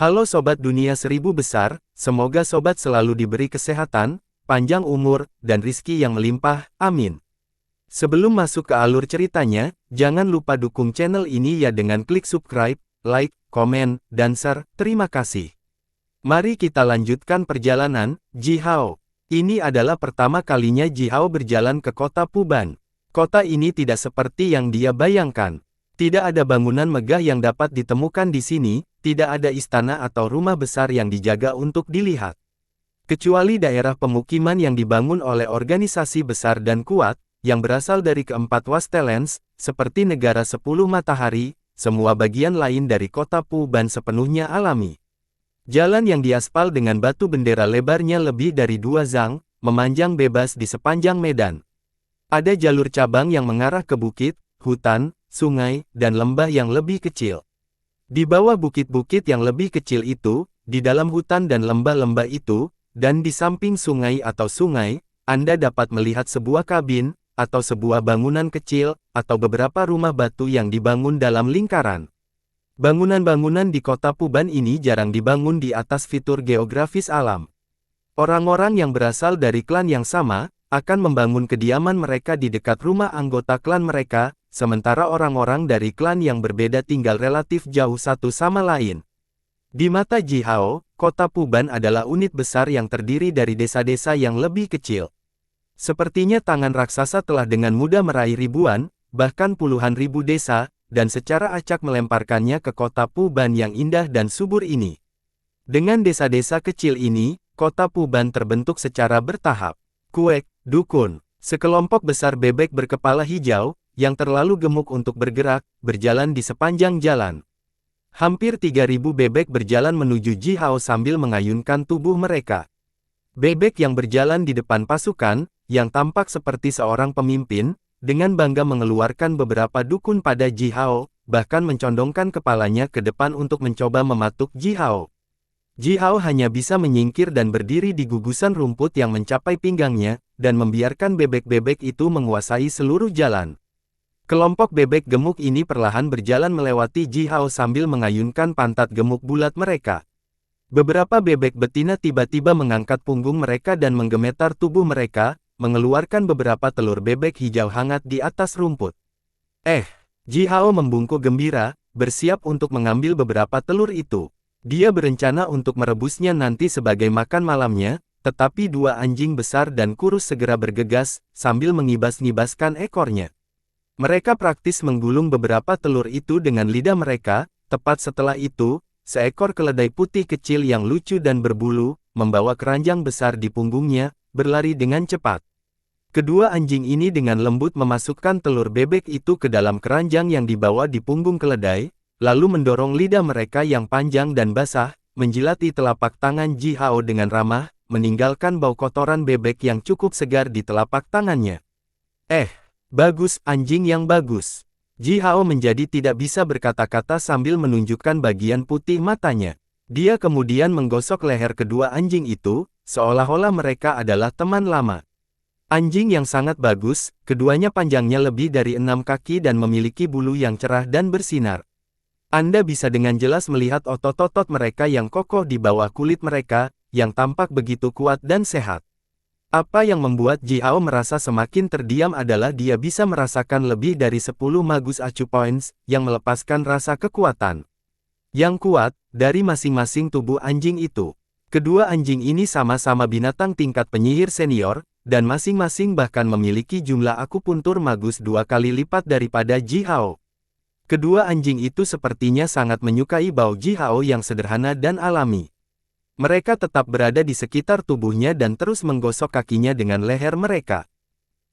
Halo Sobat Dunia Seribu Besar, semoga Sobat selalu diberi kesehatan, panjang umur, dan rizki yang melimpah, amin. Sebelum masuk ke alur ceritanya, jangan lupa dukung channel ini ya dengan klik subscribe, like, komen, dan share, terima kasih. Mari kita lanjutkan perjalanan, Ji Hao. Ini adalah pertama kalinya Ji Hao berjalan ke kota Puban. Kota ini tidak seperti yang dia bayangkan. Tidak ada bangunan megah yang dapat ditemukan di sini, tidak ada istana atau rumah besar yang dijaga untuk dilihat. Kecuali daerah pemukiman yang dibangun oleh organisasi besar dan kuat, yang berasal dari keempat Wastelands, seperti negara 10 matahari, semua bagian lain dari kota Puban sepenuhnya alami. Jalan yang diaspal dengan batu bendera lebarnya lebih dari 2 zang, memanjang bebas di sepanjang medan. Ada jalur cabang yang mengarah ke bukit, hutan, sungai, dan lembah yang lebih kecil. Di bawah bukit-bukit yang lebih kecil itu, di dalam hutan dan lembah-lembah itu, dan di samping sungai atau sungai, Anda dapat melihat sebuah kabin, atau sebuah bangunan kecil, atau beberapa rumah batu yang dibangun dalam lingkaran. Bangunan-bangunan di kota Puban ini jarang dibangun di atas fitur geografis alam. Orang-orang yang berasal dari klan yang sama, akan membangun kediaman mereka di dekat rumah anggota klan mereka, sementara orang-orang dari klan yang berbeda tinggal relatif jauh satu sama lain. Di mata Ji Hao, kota Puban adalah unit besar yang terdiri dari desa-desa yang lebih kecil. Sepertinya tangan raksasa telah dengan mudah meraih ribuan, bahkan puluhan ribu desa, dan secara acak melemparkannya ke kota Puban yang indah dan subur ini. Dengan desa-desa kecil ini, kota Puban terbentuk secara bertahap. Kuek, dukun, sekelompok besar bebek berkepala hijau, yang terlalu gemuk untuk bergerak, berjalan di sepanjang jalan. Hampir 3.000 bebek berjalan menuju Ji Hao sambil mengayunkan tubuh mereka. Bebek yang berjalan di depan pasukan, yang tampak seperti seorang pemimpin, dengan bangga mengeluarkan beberapa dukun pada Ji Hao, bahkan mencondongkan kepalanya ke depan untuk mencoba mematuk Ji Hao. Ji Hao hanya bisa menyingkir dan berdiri di gugusan rumput yang mencapai pinggangnya, dan membiarkan bebek-bebek itu menguasai seluruh jalan. Kelompok bebek gemuk ini perlahan berjalan melewati Ji Hao sambil mengayunkan pantat gemuk bulat mereka. Beberapa bebek betina tiba-tiba mengangkat punggung mereka dan menggemetar tubuh mereka, mengeluarkan beberapa telur bebek hijau hangat di atas rumput. Ji Hao membungkuk gembira, bersiap untuk mengambil beberapa telur itu. Dia berencana untuk merebusnya nanti sebagai makan malamnya, tetapi dua anjing besar dan kurus segera bergegas, sambil mengibas-ngibaskan ekornya. Mereka praktis menggulung beberapa telur itu dengan lidah mereka, tepat setelah itu, seekor keledai putih kecil yang lucu dan berbulu, membawa keranjang besar di punggungnya, berlari dengan cepat. Kedua anjing ini dengan lembut memasukkan telur bebek itu ke dalam keranjang yang dibawa di punggung keledai, lalu mendorong lidah mereka yang panjang dan basah, menjilati telapak tangan Ji Hao dengan ramah, meninggalkan bau kotoran bebek yang cukup segar di telapak tangannya. Bagus, anjing yang bagus. Ji Hao menjadi tidak bisa berkata-kata sambil menunjukkan bagian putih matanya. Dia kemudian menggosok leher kedua anjing itu, seolah-olah mereka adalah teman lama. Anjing yang sangat bagus, keduanya panjangnya lebih dari 6 kaki dan memiliki bulu yang cerah dan bersinar. Anda bisa dengan jelas melihat otot-otot mereka yang kokoh di bawah kulit mereka, yang tampak begitu kuat dan sehat. Apa yang membuat Ji Hao merasa semakin terdiam adalah dia bisa merasakan lebih dari 10 magus acu points, yang melepaskan rasa kekuatan yang kuat, dari masing-masing tubuh anjing itu. Kedua anjing ini sama-sama binatang tingkat penyihir senior, dan masing-masing bahkan memiliki jumlah akupuntur magus 2 kali lipat daripada Ji Hao. Kedua anjing itu sepertinya sangat menyukai bau Ji Hao yang sederhana dan alami. Mereka tetap berada di sekitar tubuhnya dan terus menggosok kakinya dengan leher mereka.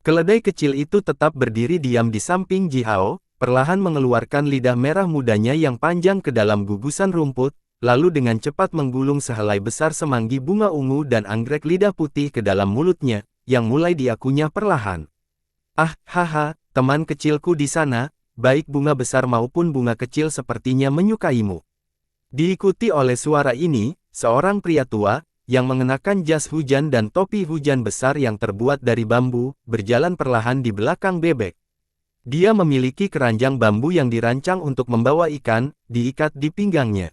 Keledai kecil itu tetap berdiri diam di samping Ji Hao, perlahan mengeluarkan lidah merah mudanya yang panjang ke dalam gugusan rumput, lalu dengan cepat menggulung sehelai besar semanggi bunga ungu dan anggrek lidah putih ke dalam mulutnya, yang mulai diakunya perlahan. Teman kecilku di sana, baik bunga besar maupun bunga kecil sepertinya menyukaimu. Diikuti oleh suara ini, seorang pria tua, yang mengenakan jas hujan dan topi hujan besar yang terbuat dari bambu, berjalan perlahan di belakang bebek. Dia memiliki keranjang bambu yang dirancang untuk membawa ikan, diikat di pinggangnya.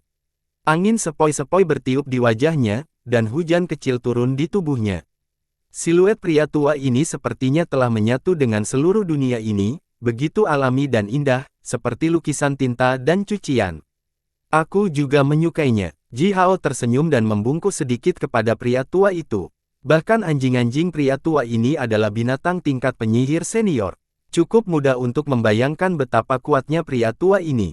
Angin sepoi-sepoi bertiup di wajahnya, dan hujan kecil turun di tubuhnya. Siluet pria tua ini sepertinya telah menyatu dengan seluruh dunia ini, begitu alami dan indah, seperti lukisan tinta dan cucian. Aku juga menyukainya. Ji Hao tersenyum dan membungkuk sedikit kepada pria tua itu. Bahkan anjing-anjing pria tua ini adalah binatang tingkat penyihir senior. Cukup mudah untuk membayangkan betapa kuatnya pria tua ini.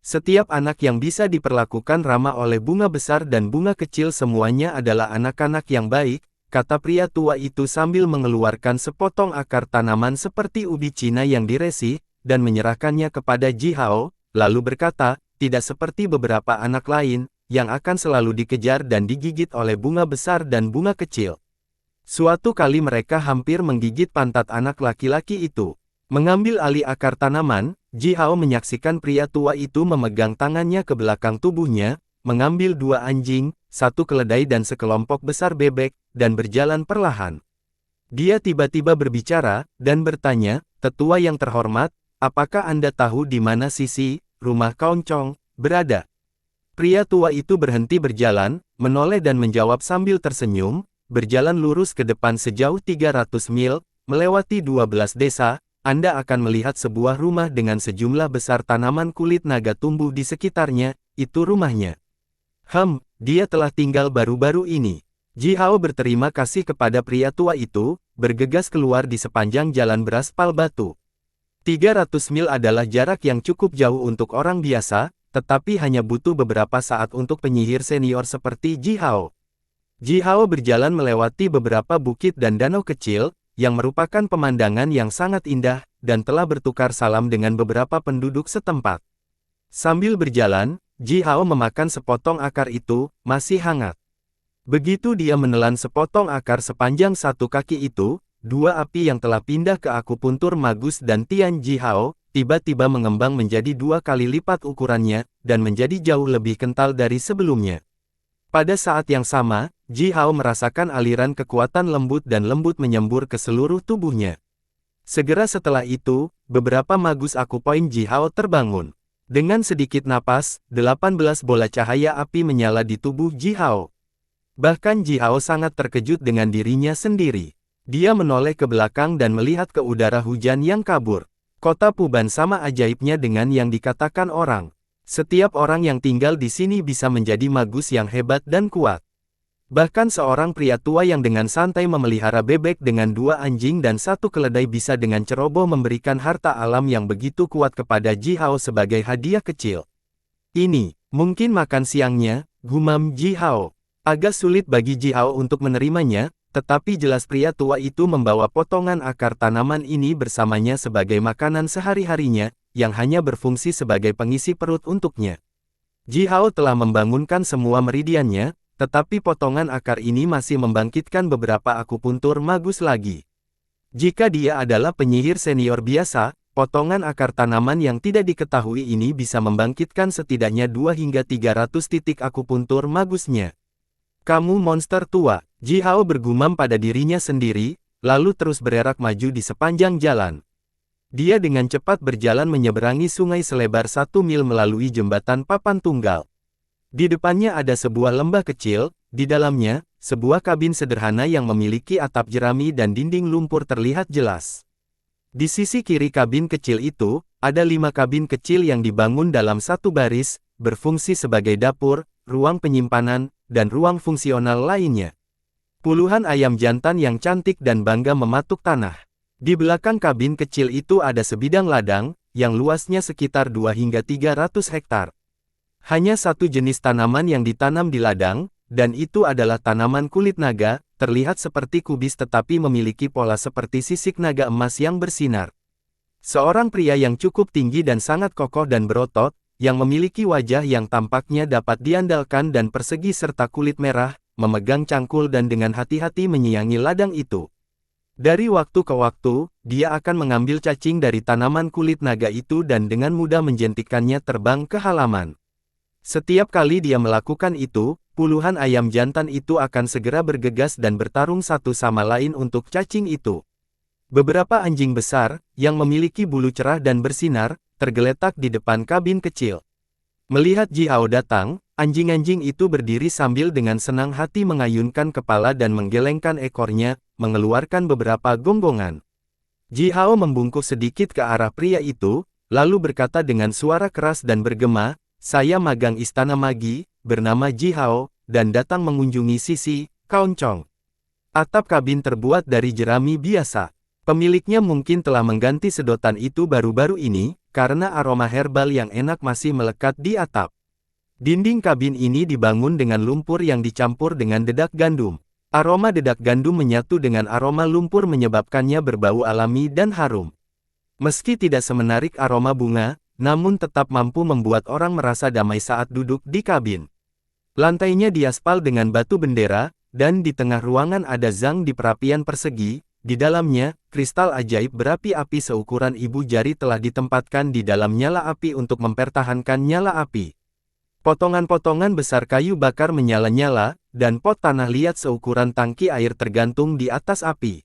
Setiap anak yang bisa diperlakukan ramah oleh bunga besar dan bunga kecil semuanya adalah anak-anak yang baik, kata pria tua itu sambil mengeluarkan sepotong akar tanaman seperti ubi Cina yang diresi, dan menyerahkannya kepada Ji Hao, lalu berkata, tidak seperti beberapa anak lain, yang akan selalu dikejar dan digigit oleh bunga besar dan bunga kecil. Suatu kali mereka hampir menggigit pantat anak laki-laki itu. Mengambil alih akar tanaman, Ji Hao menyaksikan pria tua itu memegang tangannya ke belakang tubuhnya, mengambil 2 anjing, 1 keledai dan sekelompok besar bebek, dan berjalan perlahan. Dia tiba-tiba berbicara, dan bertanya, "Tetua yang terhormat, apakah Anda tahu di mana sisi, rumah Keoncong, berada?" Pria tua itu berhenti berjalan, menoleh dan menjawab sambil tersenyum, "Berjalan lurus ke depan sejauh 300 mil, melewati 12 desa, Anda akan melihat sebuah rumah dengan sejumlah besar tanaman kulit naga tumbuh di sekitarnya, itu rumahnya." Dia telah tinggal baru-baru ini. Ji Hao berterima kasih kepada pria tua itu, bergegas keluar di sepanjang jalan beraspal batu. 300 mil adalah jarak yang cukup jauh untuk orang biasa, tetapi hanya butuh beberapa saat untuk penyihir senior seperti Ji Hao. Ji Hao berjalan melewati beberapa bukit dan danau kecil, yang merupakan pemandangan yang sangat indah, dan telah bertukar salam dengan beberapa penduduk setempat. Sambil berjalan, Ji Hao memakan sepotong akar itu, masih hangat. Begitu dia menelan sepotong akar sepanjang 1 kaki itu, 2 api yang telah pindah ke akupuntur Magus dan Tian Ji Hao, tiba-tiba mengembang menjadi 2 kali lipat ukurannya, dan menjadi jauh lebih kental dari sebelumnya. Pada saat yang sama, Ji Hao merasakan aliran kekuatan lembut dan lembut menyembur ke seluruh tubuhnya. Segera setelah itu, beberapa magus akupoin Ji Hao terbangun. Dengan sedikit napas, 18 bola cahaya api menyala di tubuh Ji Hao. Bahkan Ji Hao sangat terkejut dengan dirinya sendiri. Dia menoleh ke belakang dan melihat ke udara hujan yang kabur. Kota Puban sama ajaibnya dengan yang dikatakan orang. Setiap orang yang tinggal di sini bisa menjadi magus yang hebat dan kuat. Bahkan seorang pria tua yang dengan santai memelihara bebek dengan 2 anjing dan 1 keledai bisa dengan ceroboh memberikan harta alam yang begitu kuat kepada Ji Hao sebagai hadiah kecil. Ini, mungkin makan siangnya, gumam Ji Hao. Agak sulit bagi Ji Hao untuk menerimanya, tetapi jelas pria tua itu membawa potongan akar tanaman ini bersamanya sebagai makanan sehari-harinya, yang hanya berfungsi sebagai pengisi perut untuknya. Ji Hao telah membangunkan semua meridiannya, tetapi potongan akar ini masih membangkitkan beberapa akupuntur magus lagi. Jika dia adalah penyihir senior biasa, potongan akar tanaman yang tidak diketahui ini bisa membangkitkan setidaknya 2 hingga 300 titik akupuntur magusnya. "Kamu monster tua," Ji Hao bergumam pada dirinya sendiri, lalu terus bererak maju di sepanjang jalan. Dia dengan cepat berjalan menyeberangi sungai selebar 1 mil melalui jembatan papan tunggal. Di depannya ada sebuah lembah kecil, di dalamnya, sebuah kabin sederhana yang memiliki atap jerami dan dinding lumpur terlihat jelas. Di sisi kiri kabin kecil itu, ada 5 kabin kecil yang dibangun dalam satu baris, berfungsi sebagai dapur, ruang penyimpanan, dan ruang fungsional lainnya. Puluhan ayam jantan yang cantik dan bangga mematuk tanah. Di belakang kabin kecil itu ada sebidang ladang, yang luasnya sekitar 2 hingga 300 hektar. Hanya satu jenis tanaman yang ditanam di ladang, dan itu adalah tanaman kulit naga, terlihat seperti kubis tetapi memiliki pola seperti sisik naga emas yang bersinar. Seorang pria yang cukup tinggi dan sangat kokoh dan berotot, yang memiliki wajah yang tampaknya dapat diandalkan dan persegi serta kulit merah, memegang cangkul dan dengan hati-hati menyiangi ladang itu. Dari waktu ke waktu, dia akan mengambil cacing dari tanaman kulit naga itu dan dengan mudah menjentikannya terbang ke halaman. Setiap kali dia melakukan itu, puluhan ayam jantan itu akan segera bergegas dan bertarung satu sama lain untuk cacing itu. Beberapa anjing besar, yang memiliki bulu cerah dan bersinar, tergeletak di depan kabin kecil. Melihat Ji Hao datang, anjing-anjing itu berdiri sambil dengan senang hati mengayunkan kepala dan menggelengkan ekornya, mengeluarkan beberapa gonggongan. Ji Hao membungkuk sedikit ke arah pria itu, lalu berkata dengan suara keras dan bergema, "Saya magang Istana Magi, bernama Ji Hao, dan datang mengunjungi Sisi, Kaoncong." Atap kabin terbuat dari jerami biasa. Pemiliknya mungkin telah mengganti sedotan itu baru-baru ini, karena aroma herbal yang enak masih melekat di atap. Dinding kabin ini dibangun dengan lumpur yang dicampur dengan dedak gandum. Aroma dedak gandum menyatu dengan aroma lumpur menyebabkannya berbau alami dan harum. Meski tidak semenarik aroma bunga, namun tetap mampu membuat orang merasa damai saat duduk di kabin. Lantainya diaspal dengan batu bendera, dan di tengah ruangan ada zang di perapian persegi. Di dalamnya, kristal ajaib berapi-api seukuran ibu jari telah ditempatkan di dalam nyala api untuk mempertahankan nyala api. Potongan-potongan besar kayu bakar menyala-nyala, dan pot tanah liat seukuran tangki air tergantung di atas api.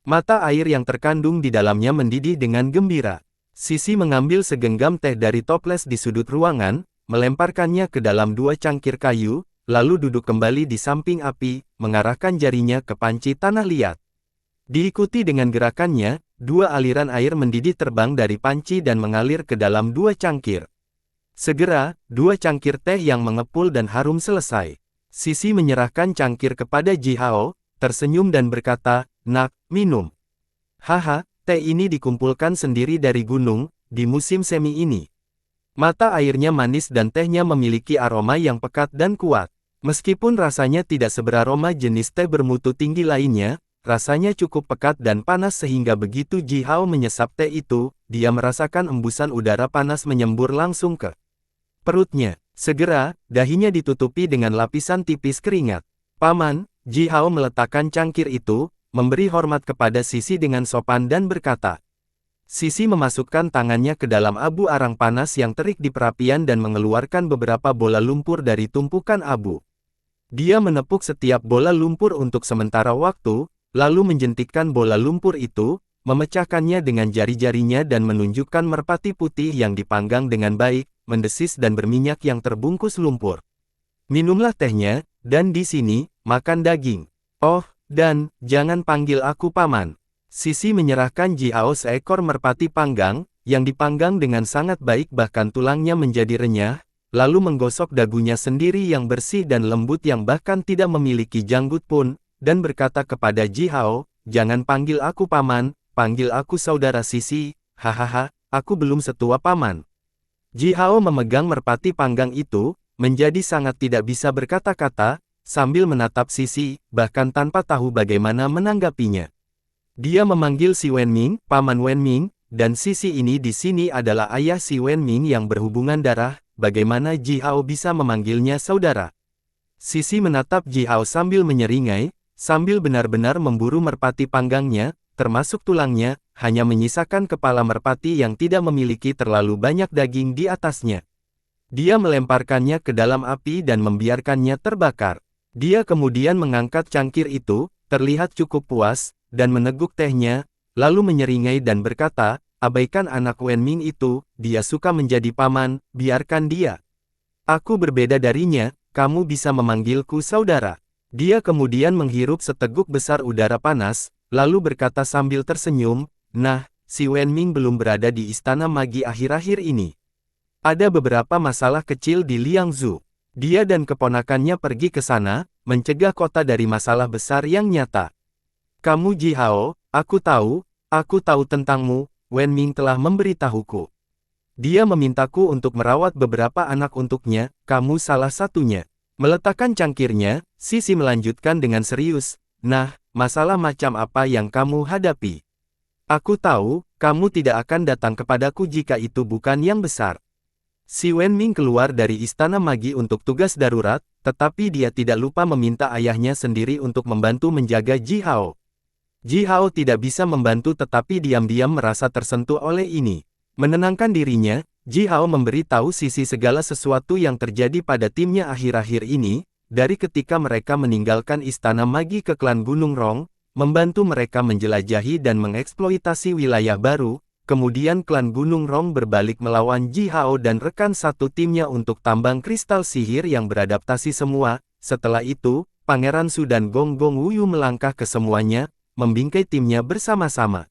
Mata air yang terkandung di dalamnya mendidih dengan gembira. Sisi mengambil segenggam teh dari toples di sudut ruangan, melemparkannya ke dalam 2 cangkir kayu, lalu duduk kembali di samping api, mengarahkan jarinya ke panci tanah liat. Diikuti dengan gerakannya, 2 aliran air mendidih terbang dari panci dan mengalir ke dalam 2 cangkir. Segera, 2 cangkir teh yang mengepul dan harum selesai. Sisi menyerahkan cangkir kepada Ji Hao, tersenyum dan berkata, "Nak, minum." "Haha, teh ini dikumpulkan sendiri dari gunung, di musim semi ini." Mata airnya manis dan tehnya memiliki aroma yang pekat dan kuat. Meskipun rasanya tidak seberaroma jenis teh bermutu tinggi lainnya, rasanya cukup pekat dan panas sehingga begitu Ji Hao menyesap teh itu, dia merasakan embusan udara panas menyembur langsung ke perutnya. Segera, dahinya ditutupi dengan lapisan tipis keringat. "Paman," Ji Hao meletakkan cangkir itu, memberi hormat kepada Sisi dengan sopan dan berkata. Sisi memasukkan tangannya ke dalam abu arang panas yang terik di perapian dan mengeluarkan beberapa bola lumpur dari tumpukan abu. Dia menepuk setiap bola lumpur untuk sementara waktu, lalu menjentikkan bola lumpur itu, memecahkannya dengan jari-jarinya dan menunjukkan merpati putih yang dipanggang dengan baik, mendesis dan berminyak yang terbungkus lumpur. "Minumlah tehnya, dan di sini, makan daging. Oh, dan, jangan panggil aku paman." Sisi menyerahkan Ji Hao seekor merpati panggang, yang dipanggang dengan sangat baik bahkan tulangnya menjadi renyah, lalu menggosok dagunya sendiri yang bersih dan lembut yang bahkan tidak memiliki janggut pun, dan berkata kepada Ji Hao, "Jangan panggil aku paman, panggil aku saudara Sisi, hahaha, aku belum setua paman." Ji Hao memegang merpati panggang itu, menjadi sangat tidak bisa berkata-kata, sambil menatap Sisi, bahkan tanpa tahu bagaimana menanggapinya. Dia memanggil si Wenming, Paman Wenming, dan Sisi ini di sini adalah ayah si Wenming yang berhubungan darah. Bagaimana Ji Hao bisa memanggilnya saudara? Sisi menatap Ji Hao sambil menyeringai, sambil benar-benar memburu merpati panggangnya, termasuk tulangnya, hanya menyisakan kepala merpati yang tidak memiliki terlalu banyak daging di atasnya. Dia melemparkannya ke dalam api dan membiarkannya terbakar. Dia kemudian mengangkat cangkir itu, terlihat cukup puas, dan meneguk tehnya, lalu menyeringai dan berkata, "Abaikan anak Wenming itu, dia suka menjadi paman, biarkan dia. Aku berbeda darinya, kamu bisa memanggilku saudara." Dia kemudian menghirup seteguk besar udara panas, lalu berkata sambil tersenyum, "Nah, si Wenming belum berada di Istana Magi akhir-akhir ini. Ada beberapa masalah kecil di Liangzhu. Dia dan keponakannya pergi ke sana, mencegah kota dari masalah besar yang nyata. Kamu Ji Hao, aku tahu tentangmu. Wenming telah memberitahuku. Dia memintaku untuk merawat beberapa anak untuknya, kamu salah satunya." Meletakkan cangkirnya, Sisi melanjutkan dengan serius, "Nah, masalah macam apa yang kamu hadapi? Aku tahu, kamu tidak akan datang kepadaku jika itu bukan yang besar." Si Wenming keluar dari Istana Magi untuk tugas darurat, tetapi dia tidak lupa meminta ayahnya sendiri untuk membantu menjaga Ji Hao. Ji Hao tidak bisa membantu tetapi diam-diam merasa tersentuh oleh ini. Menenangkan dirinya, Ji Hao memberi tahu Sisi segala sesuatu yang terjadi pada timnya akhir-akhir ini, dari ketika mereka meninggalkan Istana Magi ke klan Gunung Rong, membantu mereka menjelajahi dan mengeksploitasi wilayah baru, kemudian klan Gunung Rong berbalik melawan Ji Hao dan rekan satu timnya untuk tambang kristal sihir yang beradaptasi semua. Setelah itu, Pangeran Su dan Gong Gong Wuyu melangkah ke semuanya, membingkai timnya bersama-sama.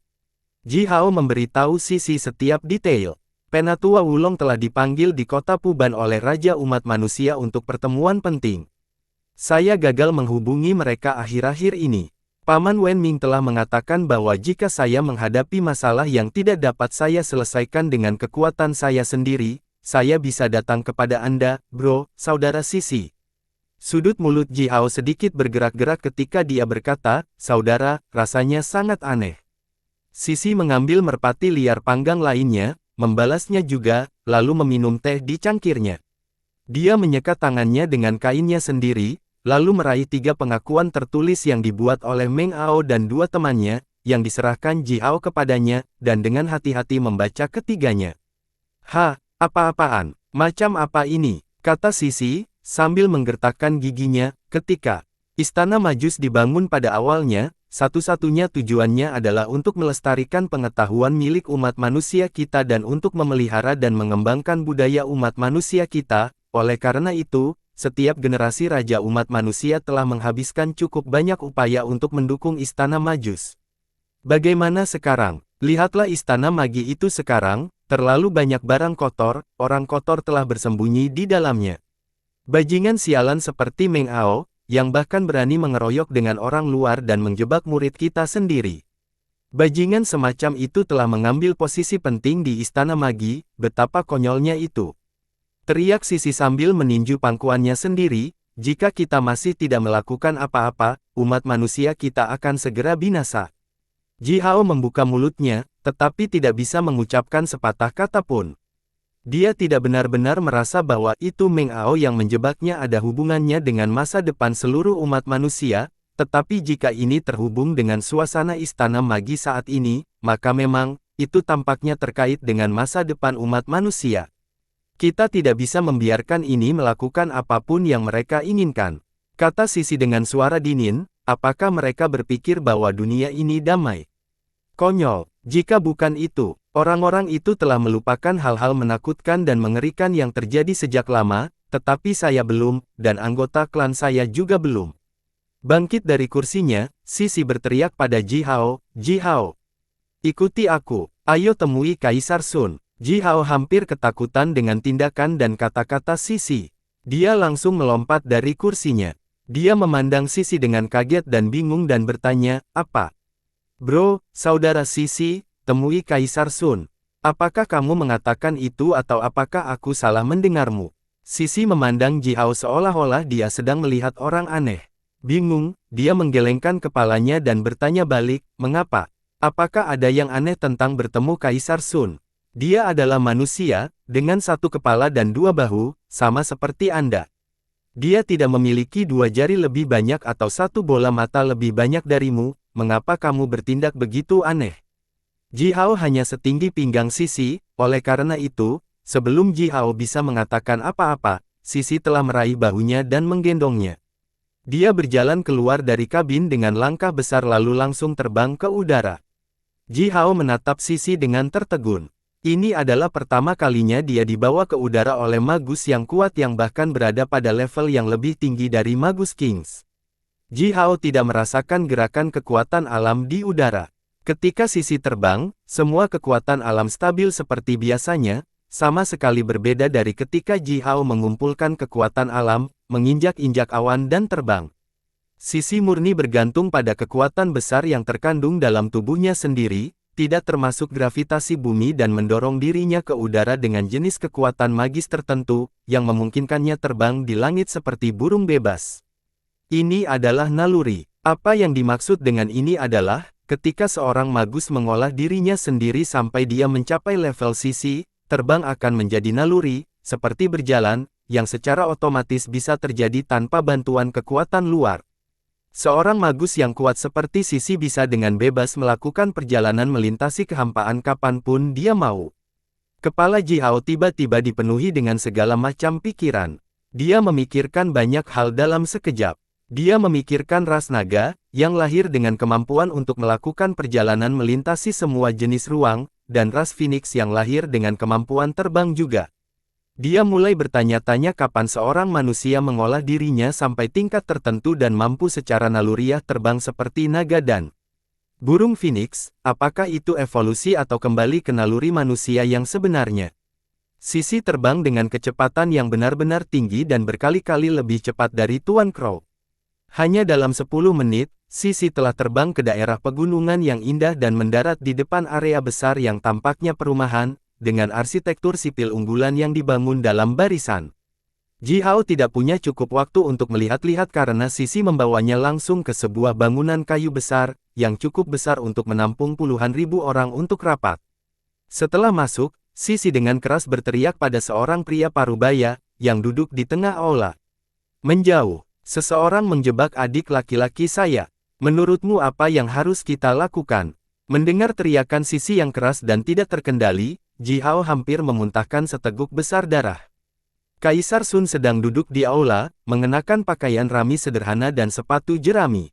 Ji Hao memberitahu Sisi setiap detail. Penatua Wulong telah dipanggil di kota Puban oleh Raja Umat Manusia untuk pertemuan penting. Saya gagal menghubungi mereka akhir-akhir ini. Paman Wen Ming telah mengatakan bahwa jika saya menghadapi masalah yang tidak dapat saya selesaikan dengan kekuatan saya sendiri, saya bisa datang kepada Anda, bro, saudara Sisi. Sudut mulut Ji Hao sedikit bergerak-gerak ketika dia berkata, saudara, rasanya sangat aneh. Sisi mengambil merpati liar panggang lainnya, membalasnya juga, lalu meminum teh di cangkirnya. Dia menyekat tangannya dengan kainnya sendiri, lalu meraih 3 pengakuan tertulis yang dibuat oleh Meng Ao dan 2 temannya, yang diserahkan Ji Hao kepadanya, dan dengan hati-hati membaca ketiganya. Apa-apaan? Macam apa ini? Kata Sisi, sambil menggertakkan giginya, ketika Istana Majus dibangun pada awalnya, satu-satunya tujuannya adalah untuk melestarikan pengetahuan milik umat manusia kita dan untuk memelihara dan mengembangkan budaya umat manusia kita. Oleh karena itu, setiap generasi Raja Umat Manusia telah menghabiskan cukup banyak upaya untuk mendukung Istana Majus. Bagaimana sekarang? Lihatlah Istana Magi itu sekarang, terlalu banyak barang kotor, orang kotor telah bersembunyi di dalamnya. Bajingan sialan seperti Meng Ao, yang bahkan berani mengeroyok dengan orang luar dan menjebak murid kita sendiri. Bajingan semacam itu telah mengambil posisi penting di Istana Magi, betapa konyolnya itu. Teriak Sisi sambil meninju pangkuannya sendiri, jika kita masih tidak melakukan apa-apa, umat manusia kita akan segera binasa. Ji Hao membuka mulutnya, tetapi tidak bisa mengucapkan sepatah kata pun. Dia tidak benar-benar merasa bahwa itu Meng Ao yang menjebaknya ada hubungannya dengan masa depan seluruh umat manusia, tetapi jika ini terhubung dengan suasana Istana Magi saat ini, maka memang, itu tampaknya terkait dengan masa depan umat manusia. Kita tidak bisa membiarkan ini melakukan apapun yang mereka inginkan. Kata Sisi dengan suara dingin, apakah mereka berpikir bahwa dunia ini damai? Konyol, jika bukan itu. Orang-orang itu telah melupakan hal-hal menakutkan dan mengerikan yang terjadi sejak lama, tetapi saya belum, dan anggota klan saya juga belum. Bangkit dari kursinya, Sisi berteriak pada Ji Hao, Ji Hao. Ikuti aku, ayo temui Kaisar Sun. Ji Hao hampir ketakutan dengan tindakan dan kata-kata Sisi. Dia langsung melompat dari kursinya. Dia memandang Sisi dengan kaget dan bingung dan bertanya, apa? Bro, saudara Sisi, temui Kaisar Sun. Apakah kamu mengatakan itu atau apakah aku salah mendengarmu? Sisi memandang Ji Hao seolah-olah dia sedang melihat orang aneh. Bingung, dia menggelengkan kepalanya dan bertanya balik, mengapa? Apakah ada yang aneh tentang bertemu Kaisar Sun? Dia adalah manusia, dengan 1 kepala dan 2 bahu, sama seperti Anda. Dia tidak memiliki 2 jari lebih banyak atau 1 bola mata lebih banyak darimu, mengapa kamu bertindak begitu aneh? Ji Hao hanya setinggi pinggang Sisi, oleh karena itu, sebelum Ji Hao bisa mengatakan apa-apa, Sisi telah meraih bahunya dan menggendongnya. Dia berjalan keluar dari kabin dengan langkah besar lalu langsung terbang ke udara. Ji Hao menatap Sisi dengan tertegun. Ini adalah pertama kalinya dia dibawa ke udara oleh Magus yang kuat yang bahkan berada pada level yang lebih tinggi dari Magus Kings. Ji Hao tidak merasakan gerakan kekuatan alam di udara. Ketika Sisi terbang, semua kekuatan alam stabil seperti biasanya, sama sekali berbeda dari ketika Ji Hao mengumpulkan kekuatan alam, menginjak-injak awan dan terbang. Sisi murni bergantung pada kekuatan besar yang terkandung dalam tubuhnya sendiri, tidak termasuk gravitasi bumi dan mendorong dirinya ke udara dengan jenis kekuatan magis tertentu, yang memungkinkannya terbang di langit seperti burung bebas. Ini adalah naluri. Apa yang dimaksud dengan ini adalah, ketika seorang magus mengolah dirinya sendiri sampai dia mencapai level Sisi, terbang akan menjadi naluri, seperti berjalan, yang secara otomatis bisa terjadi tanpa bantuan kekuatan luar. Seorang magus yang kuat seperti Sisi bisa dengan bebas melakukan perjalanan melintasi kehampaan kapanpun dia mau. Kepala Ji Hao tiba-tiba dipenuhi dengan segala macam pikiran. Dia memikirkan banyak hal dalam sekejap. Dia memikirkan ras naga, yang lahir dengan kemampuan untuk melakukan perjalanan melintasi semua jenis ruang, dan ras Phoenix yang lahir dengan kemampuan terbang juga. Dia mulai bertanya-tanya kapan seorang manusia mengolah dirinya sampai tingkat tertentu dan mampu secara naluriah terbang seperti naga dan burung Phoenix. Apakah itu evolusi atau kembali ke naluri manusia yang sebenarnya? Sisi terbang dengan kecepatan yang benar-benar tinggi dan berkali-kali lebih cepat dari Tuan Crow. Hanya dalam 10 menit, Sisi telah terbang ke daerah pegunungan yang indah dan mendarat di depan area besar yang tampaknya perumahan, dengan arsitektur sipil unggulan yang dibangun dalam barisan. Ji Hao tidak punya cukup waktu untuk melihat-lihat karena Sisi membawanya langsung ke sebuah bangunan kayu besar, yang cukup besar untuk menampung puluhan ribu orang untuk rapat. Setelah masuk, Sisi dengan keras berteriak pada seorang pria parubaya, yang duduk di tengah aula. Menjauh, seseorang menjebak adik laki-laki saya. Menurutmu apa yang harus kita lakukan? Mendengar teriakan Sisi yang keras dan tidak terkendali, Ji Hao hampir memuntahkan seteguk besar darah. Kaisar Sun sedang duduk di aula, mengenakan pakaian rami sederhana dan sepatu jerami.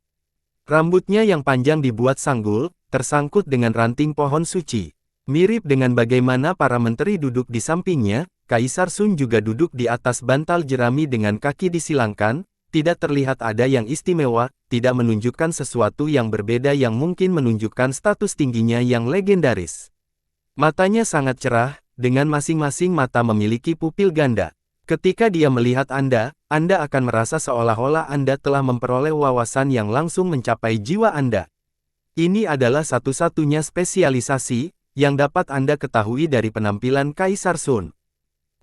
Rambutnya yang panjang dibuat sanggul, tersangkut dengan ranting pohon suci. Mirip dengan bagaimana para menteri duduk di sampingnya, Kaisar Sun juga duduk di atas bantal jerami dengan kaki disilangkan, tidak terlihat ada yang istimewa, tidak menunjukkan sesuatu yang berbeda yang mungkin menunjukkan status tingginya yang legendaris. Matanya sangat cerah, dengan masing-masing mata memiliki pupil ganda. Ketika dia melihat Anda akan merasa seolah-olah Anda telah memperoleh wawasan yang langsung mencapai jiwa Anda. Ini adalah satu-satunya spesialisasi yang dapat Anda ketahui dari penampilan Kaisar Sun.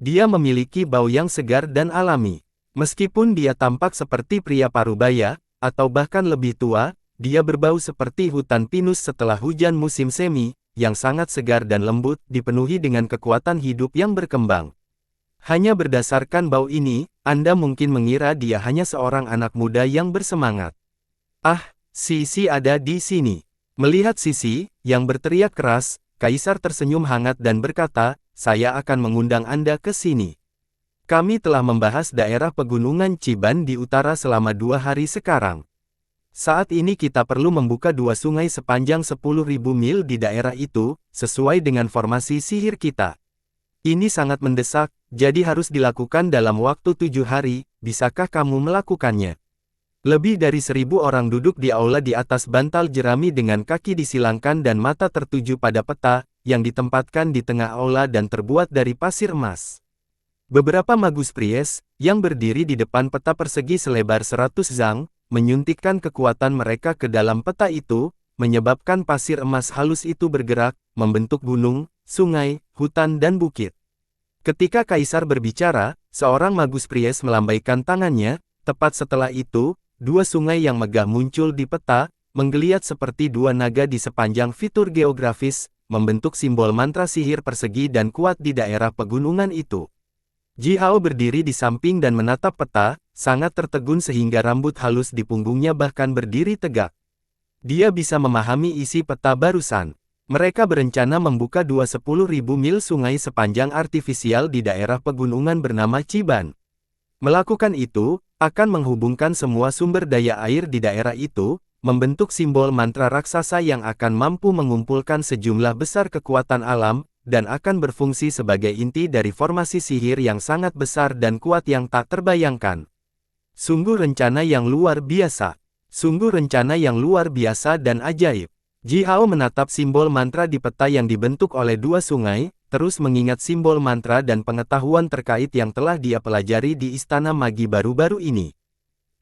Dia memiliki bau yang segar dan alami. Meskipun dia tampak seperti pria parubaya, atau bahkan lebih tua, dia berbau seperti hutan pinus setelah hujan musim semi, yang sangat segar dan lembut, dipenuhi dengan kekuatan hidup yang berkembang. Hanya berdasarkan bau ini, Anda mungkin mengira dia hanya seorang anak muda yang bersemangat. Ah, Sisi ada di sini. Melihat Sisi, yang berteriak keras, Kaisar tersenyum hangat dan berkata, saya akan mengundang Anda ke sini. Kami telah membahas daerah pegunungan Chiban di utara selama 2 hari sekarang. Saat ini kita perlu membuka 2 sungai sepanjang 10.000 mil di daerah itu, sesuai dengan formasi sihir kita. Ini sangat mendesak, jadi harus dilakukan dalam waktu 7 hari, bisakah kamu melakukannya? Lebih dari 1.000 orang duduk di aula di atas bantal jerami dengan kaki disilangkan dan mata tertuju pada peta, yang ditempatkan di tengah aula dan terbuat dari pasir emas. Beberapa magus Pries, yang berdiri di depan peta persegi selebar 100 zang, menyuntikkan kekuatan mereka ke dalam peta itu, menyebabkan pasir emas halus itu bergerak, membentuk gunung, sungai, hutan dan bukit. Ketika Kaisar berbicara, seorang magus Pries melambaikan tangannya, tepat setelah itu, 2 sungai yang megah muncul di peta, menggeliat seperti 2 naga di sepanjang fitur geografis, membentuk simbol mantra sihir persegi dan kuat di daerah pegunungan itu. Ji Hao berdiri di samping dan menatap peta, sangat tertegun sehingga rambut halus di punggungnya bahkan berdiri tegak. Dia bisa memahami isi peta barusan. Mereka berencana membuka 10.000 mil sungai sepanjang artifisial di daerah pegunungan bernama Chiban. Melakukan itu, akan menghubungkan semua sumber daya air di daerah itu, membentuk simbol mantra raksasa yang akan mampu mengumpulkan sejumlah besar kekuatan alam, dan akan berfungsi sebagai inti dari formasi sihir yang sangat besar dan kuat yang tak terbayangkan. Sungguh rencana yang luar biasa. Sungguh rencana yang luar biasa dan ajaib. Ji Hao menatap simbol mantra di peta yang dibentuk oleh 2 sungai, terus mengingat simbol mantra dan pengetahuan terkait yang telah dia pelajari di Istana Magi baru-baru ini.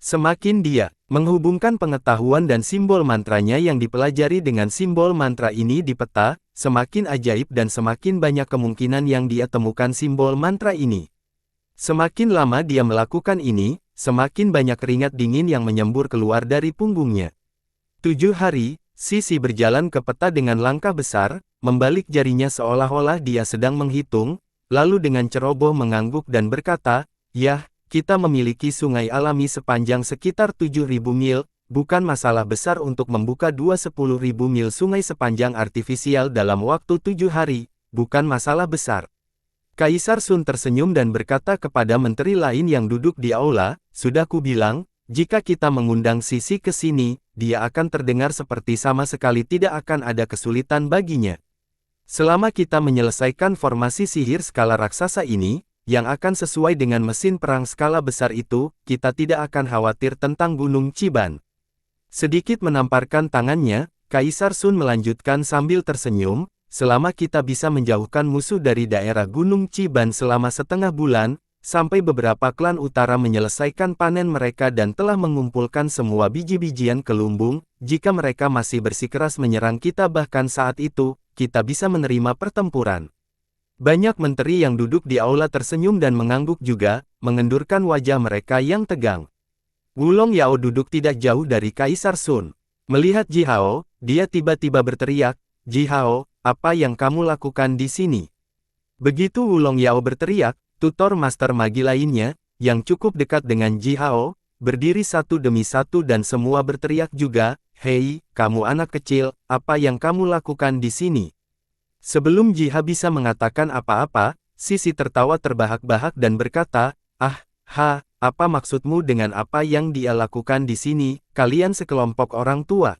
Semakin dia menghubungkan pengetahuan dan simbol mantranya yang dipelajari dengan simbol mantra ini di peta, semakin ajaib dan semakin banyak kemungkinan yang dia temukan simbol mantra ini. Semakin lama dia melakukan ini, semakin banyak keringat dingin yang menyembur keluar dari punggungnya. 7 hari, Sisi berjalan ke peta dengan langkah besar, membalik jarinya seolah-olah dia sedang menghitung, lalu dengan ceroboh mengangguk dan berkata, "Yah, kita memiliki sungai alami sepanjang sekitar 7.000 mil, bukan masalah besar untuk membuka 10.000 mil sungai sepanjang artifisial dalam waktu 7 hari, bukan masalah besar." Kaisar Sun tersenyum dan berkata kepada menteri lain yang duduk di aula, "Sudah kubilang, jika kita mengundang Sisi ke sini, dia akan terdengar seperti sama sekali tidak akan ada kesulitan baginya." Selama kita menyelesaikan formasi sihir skala raksasa ini, yang akan sesuai dengan mesin perang skala besar itu, kita tidak akan khawatir tentang Gunung Chiban. Sedikit menamparkan tangannya, Kaisar Sun melanjutkan sambil tersenyum, selama kita bisa menjauhkan musuh dari daerah Gunung Chiban selama setengah bulan, sampai beberapa klan utara menyelesaikan panen mereka dan telah mengumpulkan semua biji-bijian ke lumbung, jika mereka masih bersikeras menyerang kita bahkan saat itu, kita bisa menerima pertempuran. Banyak menteri yang duduk di aula tersenyum dan mengangguk juga, mengendurkan wajah mereka yang tegang. Wulong Yao duduk tidak jauh dari Kaisar Sun. Melihat Ji Hao, dia tiba-tiba berteriak, "Ji Hao, apa yang kamu lakukan di sini?" Begitu Wulong Yao berteriak, tutor master magi lainnya, yang cukup dekat dengan Ji Hao, berdiri satu demi satu dan semua berteriak juga, "Hei, kamu anak kecil, apa yang kamu lakukan di sini?" Sebelum Ji Ha bisa mengatakan apa-apa, Sisi tertawa terbahak-bahak dan berkata, apa maksudmu dengan apa yang dia lakukan di sini, kalian sekelompok orang tua?"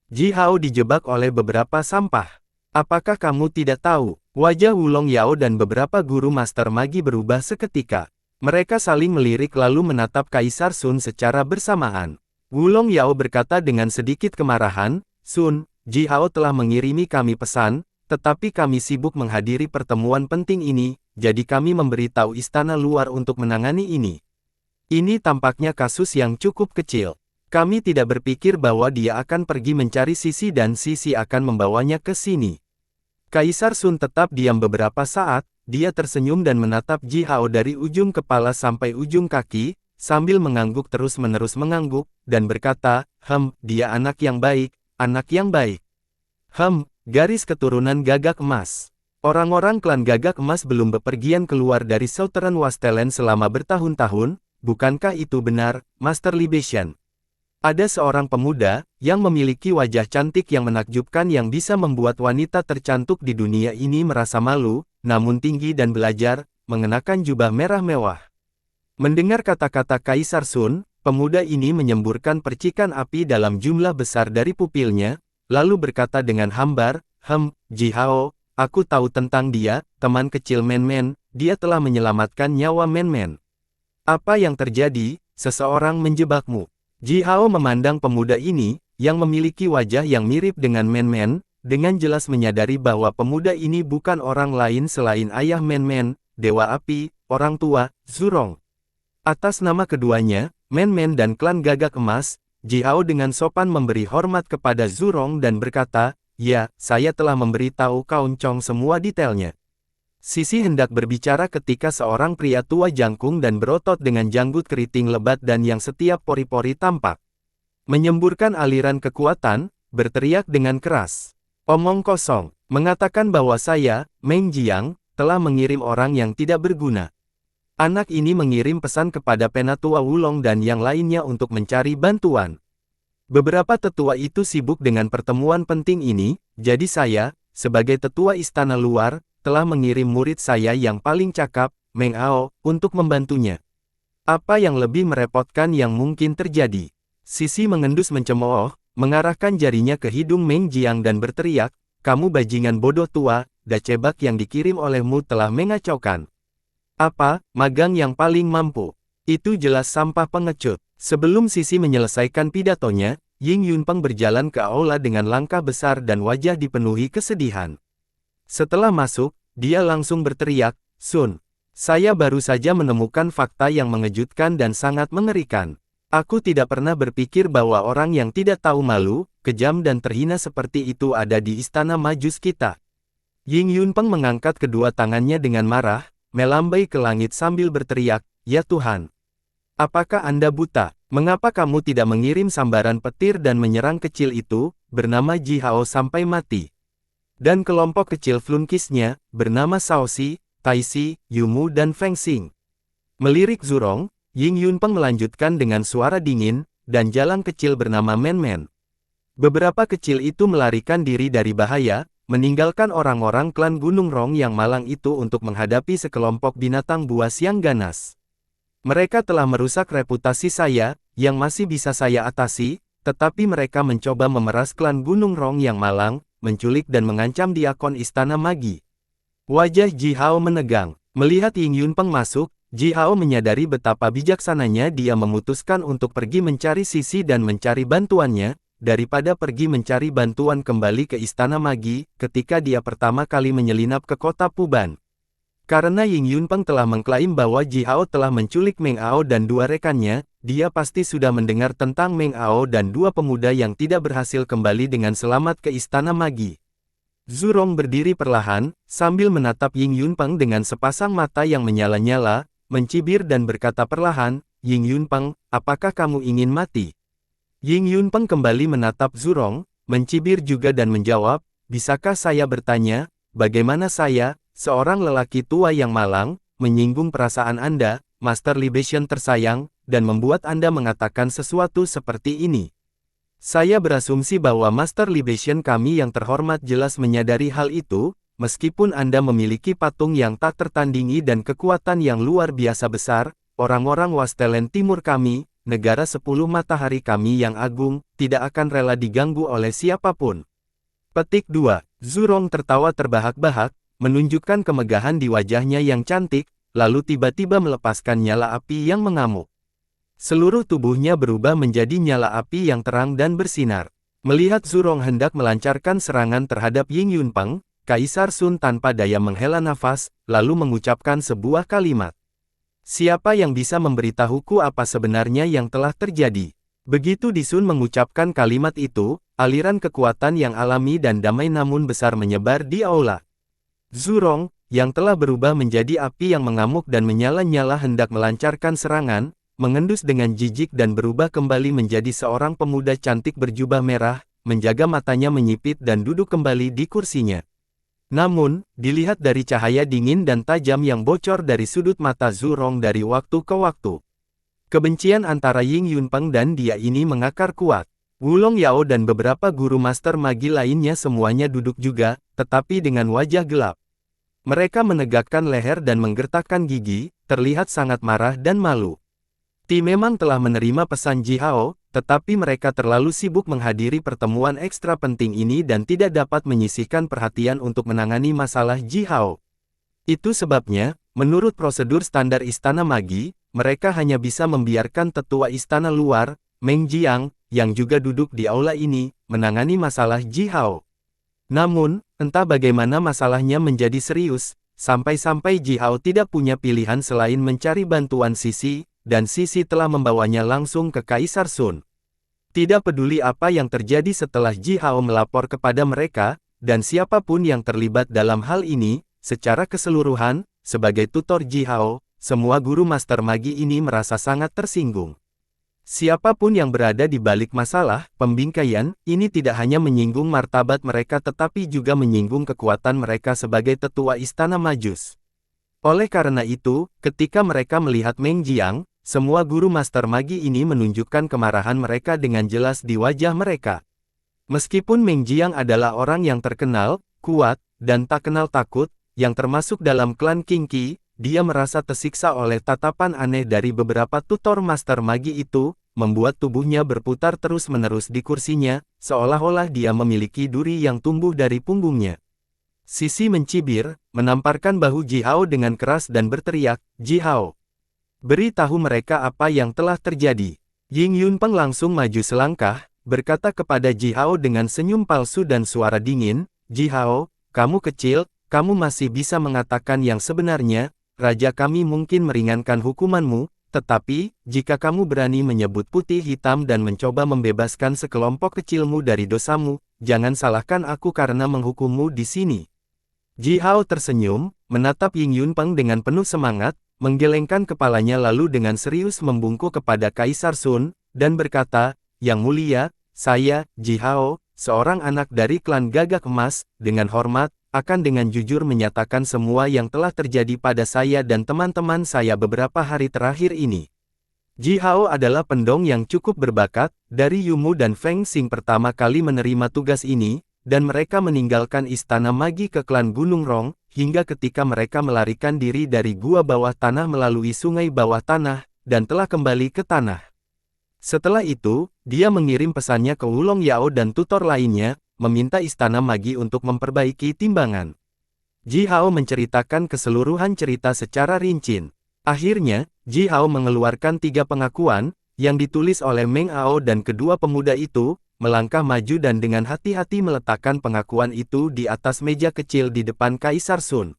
Ji Hao dijebak oleh beberapa sampah. "Apakah kamu tidak tahu?" Wajah Wulong Yao dan beberapa guru master magi berubah seketika. Mereka saling melirik lalu menatap Kaisar Sun secara bersamaan. Wulong Yao berkata dengan sedikit kemarahan, "Sun, Ji Hao telah mengirimi kami pesan, tetapi kami sibuk menghadiri pertemuan penting ini, jadi kami memberitahu istana luar untuk menangani ini. Ini tampaknya kasus yang cukup kecil. Kami tidak berpikir bahwa dia akan pergi mencari Sisi dan Sisi akan membawanya ke sini." Kaisar Sun tetap diam beberapa saat, dia tersenyum dan menatap Ji Hao dari ujung kepala sampai ujung kaki, sambil mengangguk terus-menerus mengangguk, dan berkata, dia anak yang baik, anak yang baik. Garis keturunan Gagak Emas. Orang-orang klan Gagak Emas belum bepergian keluar dari Southern Wastelen selama bertahun-tahun. Bukankah itu benar, Master Libation? Ada seorang pemuda, yang memiliki wajah cantik yang menakjubkan yang bisa membuat wanita tercantik di dunia ini merasa malu, namun tinggi dan belajar, mengenakan jubah merah mewah. Mendengar kata-kata Kaisar Sun, pemuda ini menyemburkan percikan api dalam jumlah besar dari pupilnya, lalu berkata dengan hambar, Ji Hao, aku tahu tentang dia, teman kecil Men-Men, dia telah menyelamatkan nyawa Men-Men. Apa yang terjadi? Seseorang menjebakmu. Ji Hao memandang pemuda ini, yang memiliki wajah yang mirip dengan Men-Men, dengan jelas menyadari bahwa pemuda ini bukan orang lain selain ayah Men-Men, Dewa Api, orang tua, Zurong. Atas nama keduanya, Men-Men dan klan Gagak Emas, Ji Hao dengan sopan memberi hormat kepada Zurong dan berkata, "Ya, saya telah memberitahu Kaun Chong semua detailnya." Sisi hendak berbicara ketika seorang pria tua jangkung dan berotot dengan janggut keriting lebat dan yang setiap pori-pori tampak menyemburkan aliran kekuatan, berteriak dengan keras. "Omong kosong, mengatakan bahwa saya, Meng Jiang, telah mengirim orang yang tidak berguna. Anak ini mengirim pesan kepada Penatua Wulong dan yang lainnya untuk mencari bantuan. Beberapa tetua itu sibuk dengan pertemuan penting ini, jadi saya, sebagai tetua istana luar, telah mengirim murid saya yang paling cakap, Meng Ao, untuk membantunya. Apa yang lebih merepotkan yang mungkin terjadi?" Sisi mengendus mencemooh, mengarahkan jarinya ke hidung Meng Jiang dan berteriak, "Kamu bajingan bodoh tua, dacebak yang dikirim olehmu telah mengacaukan. Apa, magang yang paling mampu? Itu jelas sampah pengecut." Sebelum Sisi menyelesaikan pidatonya, Ying Yunpeng berjalan ke aula dengan langkah besar dan wajah dipenuhi kesedihan. Setelah masuk, dia langsung berteriak, "Sun, saya baru saja menemukan fakta yang mengejutkan dan sangat mengerikan. Aku tidak pernah berpikir bahwa orang yang tidak tahu malu, kejam dan terhina seperti itu ada di istana majus kita." Ying Yunpeng mengangkat kedua tangannya dengan marah, melambai ke langit sambil berteriak, "Ya Tuhan! Apakah Anda buta? Mengapa kamu tidak mengirim sambaran petir dan menyerang kecil itu, bernama Ji Hao sampai mati? Dan kelompok kecil flunkisnya, bernama Shaoxi, Taixi, Yumu dan Feng Xing." Melirik Zurong, Ying Yunpeng melanjutkan dengan suara dingin, "Dan jalang kecil bernama Men-Men. Beberapa kecil itu melarikan diri dari bahaya, meninggalkan orang-orang klan Gunung Rong yang malang itu untuk menghadapi sekelompok binatang buas yang ganas. Mereka telah merusak reputasi saya, yang masih bisa saya atasi, tetapi mereka mencoba memeras klan Gunung Rong yang malang, menculik dan mengancam diakon Istana Magi. Wajah Ji Hao menegang. Melihat Ying Yunpeng masuk, Ji Hao menyadari betapa bijaksananya dia memutuskan untuk pergi mencari Sisi dan mencari bantuannya, daripada pergi mencari bantuan kembali ke Istana Magi, ketika dia pertama kali menyelinap ke kota Puban. Karena Ying Yunpeng telah mengklaim bahwa Ji Hao telah menculik Meng Ao dan dua rekannya, dia pasti sudah mendengar tentang Meng Ao dan dua pemuda yang tidak berhasil kembali dengan selamat ke Istana Magi. Zurong berdiri perlahan, sambil menatap Ying Yunpeng dengan sepasang mata yang menyala-nyala, mencibir dan berkata perlahan, "Ying Yunpeng, apakah kamu ingin mati?" Ying Yunpeng kembali menatap Zurong, mencibir juga dan menjawab, "Bisakah saya bertanya, bagaimana saya, seorang lelaki tua yang malang, menyinggung perasaan Anda, Master Libation tersayang, dan membuat Anda mengatakan sesuatu seperti ini? Saya berasumsi bahwa Master Libation kami yang terhormat jelas menyadari hal itu, meskipun Anda memiliki patung yang tak tertandingi dan kekuatan yang luar biasa besar, orang-orang Wastelen Timur kami, negara 10 matahari kami yang agung, tidak akan rela diganggu oleh siapapun." Petik 2. Zurong tertawa terbahak-bahak, menunjukkan kemegahan di wajahnya yang cantik, lalu tiba-tiba melepaskan nyala api yang mengamuk. Seluruh tubuhnya berubah menjadi nyala api yang terang dan bersinar. Melihat Zurong hendak melancarkan serangan terhadap Ying Yunpeng, Kaisar Sun tanpa daya menghela nafas, lalu mengucapkan sebuah kalimat. "Siapa yang bisa memberitahuku apa sebenarnya yang telah terjadi?" Begitu Di Sun mengucapkan kalimat itu, aliran kekuatan yang alami dan damai namun besar menyebar di aula. Zurong, yang telah berubah menjadi api yang mengamuk dan menyala-nyala hendak melancarkan serangan, mengendus dengan jijik dan berubah kembali menjadi seorang pemuda cantik berjubah merah, menjaga matanya menyipit dan duduk kembali di kursinya. Namun, dilihat dari cahaya dingin dan tajam yang bocor dari sudut mata Zurong dari waktu ke waktu, kebencian antara Ying Yunpeng dan dia ini mengakar kuat. Wulong Yao dan beberapa guru master magi lainnya semuanya duduk juga, tetapi dengan wajah gelap. Mereka menegakkan leher dan menggertakkan gigi, terlihat sangat marah dan malu. Ti memang telah menerima pesan Ji Hao, tetapi mereka terlalu sibuk menghadiri pertemuan ekstra penting ini dan tidak dapat menyisihkan perhatian untuk menangani masalah Ji Hao. Itu sebabnya, menurut prosedur standar Istana Magi, mereka hanya bisa membiarkan tetua Istana Luar, Meng Jiang, yang juga duduk di aula ini, menangani masalah Ji Hao. Namun, entah bagaimana masalahnya menjadi serius, sampai-sampai Ji Hao tidak punya pilihan selain mencari bantuan Sisi, dan Sisi telah membawanya langsung ke Kaisar Sun. Tidak peduli apa yang terjadi setelah Ji Hao melapor kepada mereka, dan siapapun yang terlibat dalam hal ini, secara keseluruhan, sebagai tutor Ji Hao, semua guru master magi ini merasa sangat tersinggung. Siapapun yang berada di balik masalah, pembingkaian, ini tidak hanya menyinggung martabat mereka tetapi juga menyinggung kekuatan mereka sebagai tetua Istana Majus. Oleh karena itu, ketika mereka melihat Meng Jiang, semua guru master magi ini menunjukkan kemarahan mereka dengan jelas di wajah mereka. Meskipun Meng Jiang adalah orang yang terkenal, kuat, dan tak kenal takut, yang termasuk dalam klan King Qi, dia merasa tersiksa oleh tatapan aneh dari beberapa tutor master magi itu, membuat tubuhnya berputar terus-menerus di kursinya, seolah-olah dia memiliki duri yang tumbuh dari punggungnya. Sisi mencibir, menamparkan bahu Ji Hao dengan keras dan berteriak, "Ji Hao, beritahu mereka apa yang telah terjadi." Ying Yunpeng langsung maju selangkah, berkata kepada Ji Hao dengan senyum palsu dan suara dingin, "Ji Hao, kamu kecil, kamu masih bisa mengatakan yang sebenarnya, raja kami mungkin meringankan hukumanmu, tetapi, jika kamu berani menyebut putih hitam dan mencoba membebaskan sekelompok kecilmu dari dosamu, jangan salahkan aku karena menghukummu di sini." Ji Hao tersenyum, menatap Ying Yunpeng dengan penuh semangat, menggelengkan kepalanya lalu dengan serius membungkuk kepada Kaisar Sun, dan berkata, "Yang mulia, saya, Ji Hao, seorang anak dari klan Gagak Emas, dengan hormat, akan dengan jujur menyatakan semua yang telah terjadi pada saya dan teman-teman saya beberapa hari terakhir ini." Ji Hao adalah pendong yang cukup berbakat, dari Yumu dan Feng Xing pertama kali menerima tugas ini, dan mereka meninggalkan Istana Magi ke klan Gunung Rong, hingga ketika mereka melarikan diri dari gua bawah tanah melalui sungai bawah tanah, dan telah kembali ke tanah. Setelah itu, dia mengirim pesannya ke Wulong Yao dan tutor lainnya, meminta Istana Magi untuk memperbaiki timbangan. Ji Hao menceritakan keseluruhan cerita secara rinci. Akhirnya, Ji Hao mengeluarkan 3 pengakuan, yang ditulis oleh Meng Ao dan kedua pemuda itu, melangkah maju dan dengan hati-hati meletakkan pengakuan itu di atas meja kecil di depan Kaisar Sun.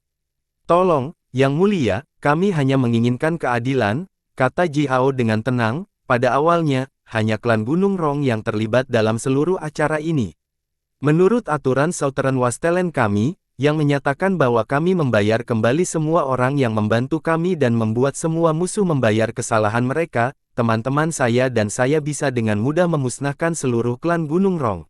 "Tolong, Yang Mulia, kami hanya menginginkan keadilan," kata Ji Hao dengan tenang. "Pada awalnya, hanya klan Gunung Rong yang terlibat dalam seluruh acara ini. Menurut aturan Southern Wastelen kami, yang menyatakan bahwa kami membayar kembali semua orang yang membantu kami dan membuat semua musuh membayar kesalahan mereka, teman-teman saya dan saya bisa dengan mudah memusnahkan seluruh klan Gunung Rong."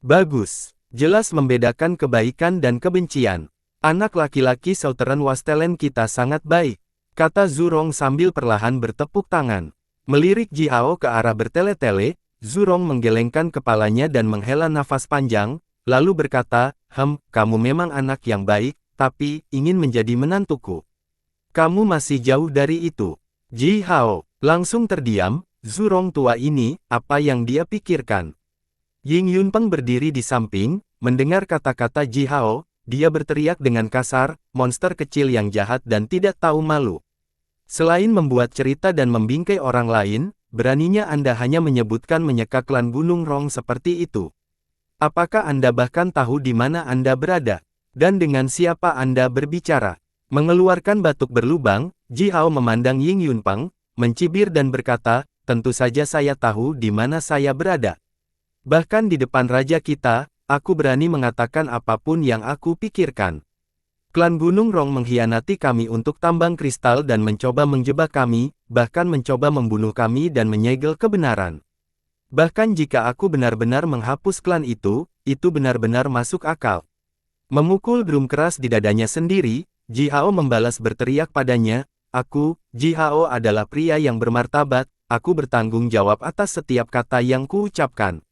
"Bagus. Jelas membedakan kebaikan dan kebencian. Anak laki-laki Southern Wastelen kita sangat baik," kata Zurong sambil perlahan bertepuk tangan. Melirik Ji Hao ke arah bertele-tele, Zurong menggelengkan kepalanya dan menghela nafas panjang, lalu berkata, kamu memang anak yang baik, tapi, ingin menjadi menantuku. Kamu masih jauh dari itu." Ji Hao langsung terdiam. Zurong tua ini, apa yang dia pikirkan? Ying Yunpeng berdiri di samping, mendengar kata-kata Ji Hao, dia berteriak dengan kasar, monster kecil yang jahat dan tidak tahu malu. Selain membuat cerita dan membingkai orang lain, beraninya Anda hanya menyebutkan menyeka klan Gunung Rong seperti itu. Apakah Anda bahkan tahu di mana Anda berada? Dan dengan siapa Anda berbicara? Mengeluarkan batuk berlubang, Ji Hao memandang Ying Yunpeng, mencibir dan berkata, tentu saja saya tahu di mana saya berada. Bahkan di depan raja kita, aku berani mengatakan apapun yang aku pikirkan. Klan Gunung Rong mengkhianati kami untuk tambang kristal dan mencoba menjebak kami, bahkan mencoba membunuh kami dan menyegel kebenaran. Bahkan jika aku benar-benar menghapus klan itu benar-benar masuk akal. Memukul drum keras di dadanya sendiri, Ji Hao membalas berteriak padanya, aku, Ji Hao adalah pria yang bermartabat, aku bertanggung jawab atas setiap kata yang kuucapkan.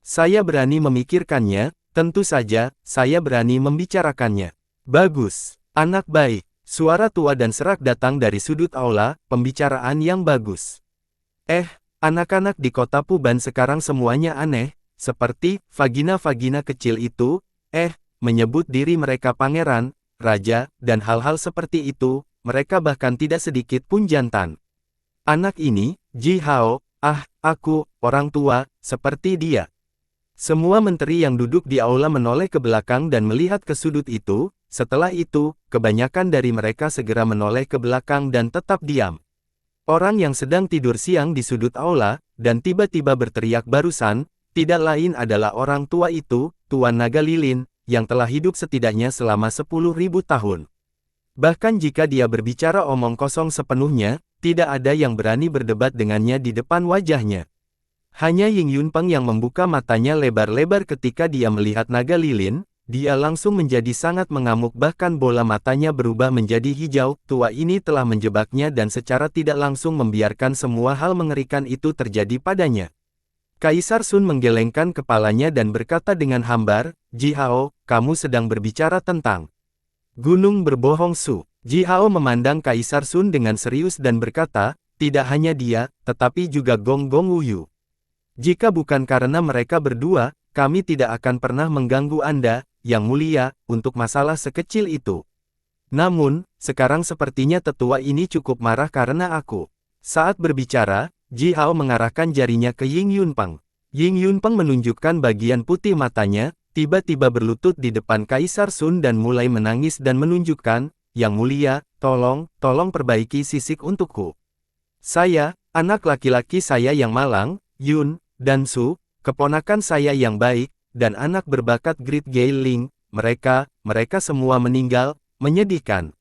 Saya berani memikirkannya, tentu saja, saya berani membicarakannya. Bagus, anak baik. Suara tua dan serak datang dari sudut aula, pembicaraan yang bagus. Anak-anak di kota Puban sekarang semuanya aneh, seperti vagina-vagina kecil itu, menyebut diri mereka pangeran, raja, dan hal-hal seperti itu, mereka bahkan tidak sedikit pun jantan. Anak ini, Ji Hao, aku, orang tua, seperti dia. Semua menteri yang duduk di aula menoleh ke belakang dan melihat ke sudut itu. Setelah itu, kebanyakan dari mereka segera menoleh ke belakang dan tetap diam. Orang yang sedang tidur siang di sudut aula, dan tiba-tiba berteriak barusan, tidak lain adalah orang tua itu, Tuan Naga Lilin, yang telah hidup setidaknya selama 10.000 tahun. Bahkan jika dia berbicara omong kosong sepenuhnya, tidak ada yang berani berdebat dengannya di depan wajahnya. Hanya Ying Yunpeng yang membuka matanya lebar-lebar ketika dia melihat Naga Lilin. Dia langsung menjadi sangat mengamuk bahkan bola matanya berubah menjadi hijau. Tua ini telah menjebaknya dan secara tidak langsung membiarkan semua hal mengerikan itu terjadi padanya. Kaisar Sun menggelengkan kepalanya dan berkata dengan hambar, Ji Hao, kamu sedang berbicara tentang gunung berbohong Su. Ji Hao memandang Kaisar Sun dengan serius dan berkata, tidak hanya dia, tetapi juga Gong Gong Wuyu. Jika bukan karena mereka berdua, kami tidak akan pernah mengganggu Anda, Yang Mulia, untuk masalah sekecil itu. Namun, sekarang sepertinya tetua ini cukup marah karena aku. Saat berbicara, Ji Hao mengarahkan jarinya ke Ying Yunpeng. Ying Yunpeng menunjukkan bagian putih matanya, tiba-tiba berlutut di depan Kaisar Sun dan mulai menangis dan menunjukkan, Yang Mulia, tolong perbaiki sisik untukku. Saya, anak laki-laki saya yang malang, Yun, dan Su, keponakan saya yang baik, dan anak berbakat Great Gale Ling, mereka semua meninggal, menyedihkan.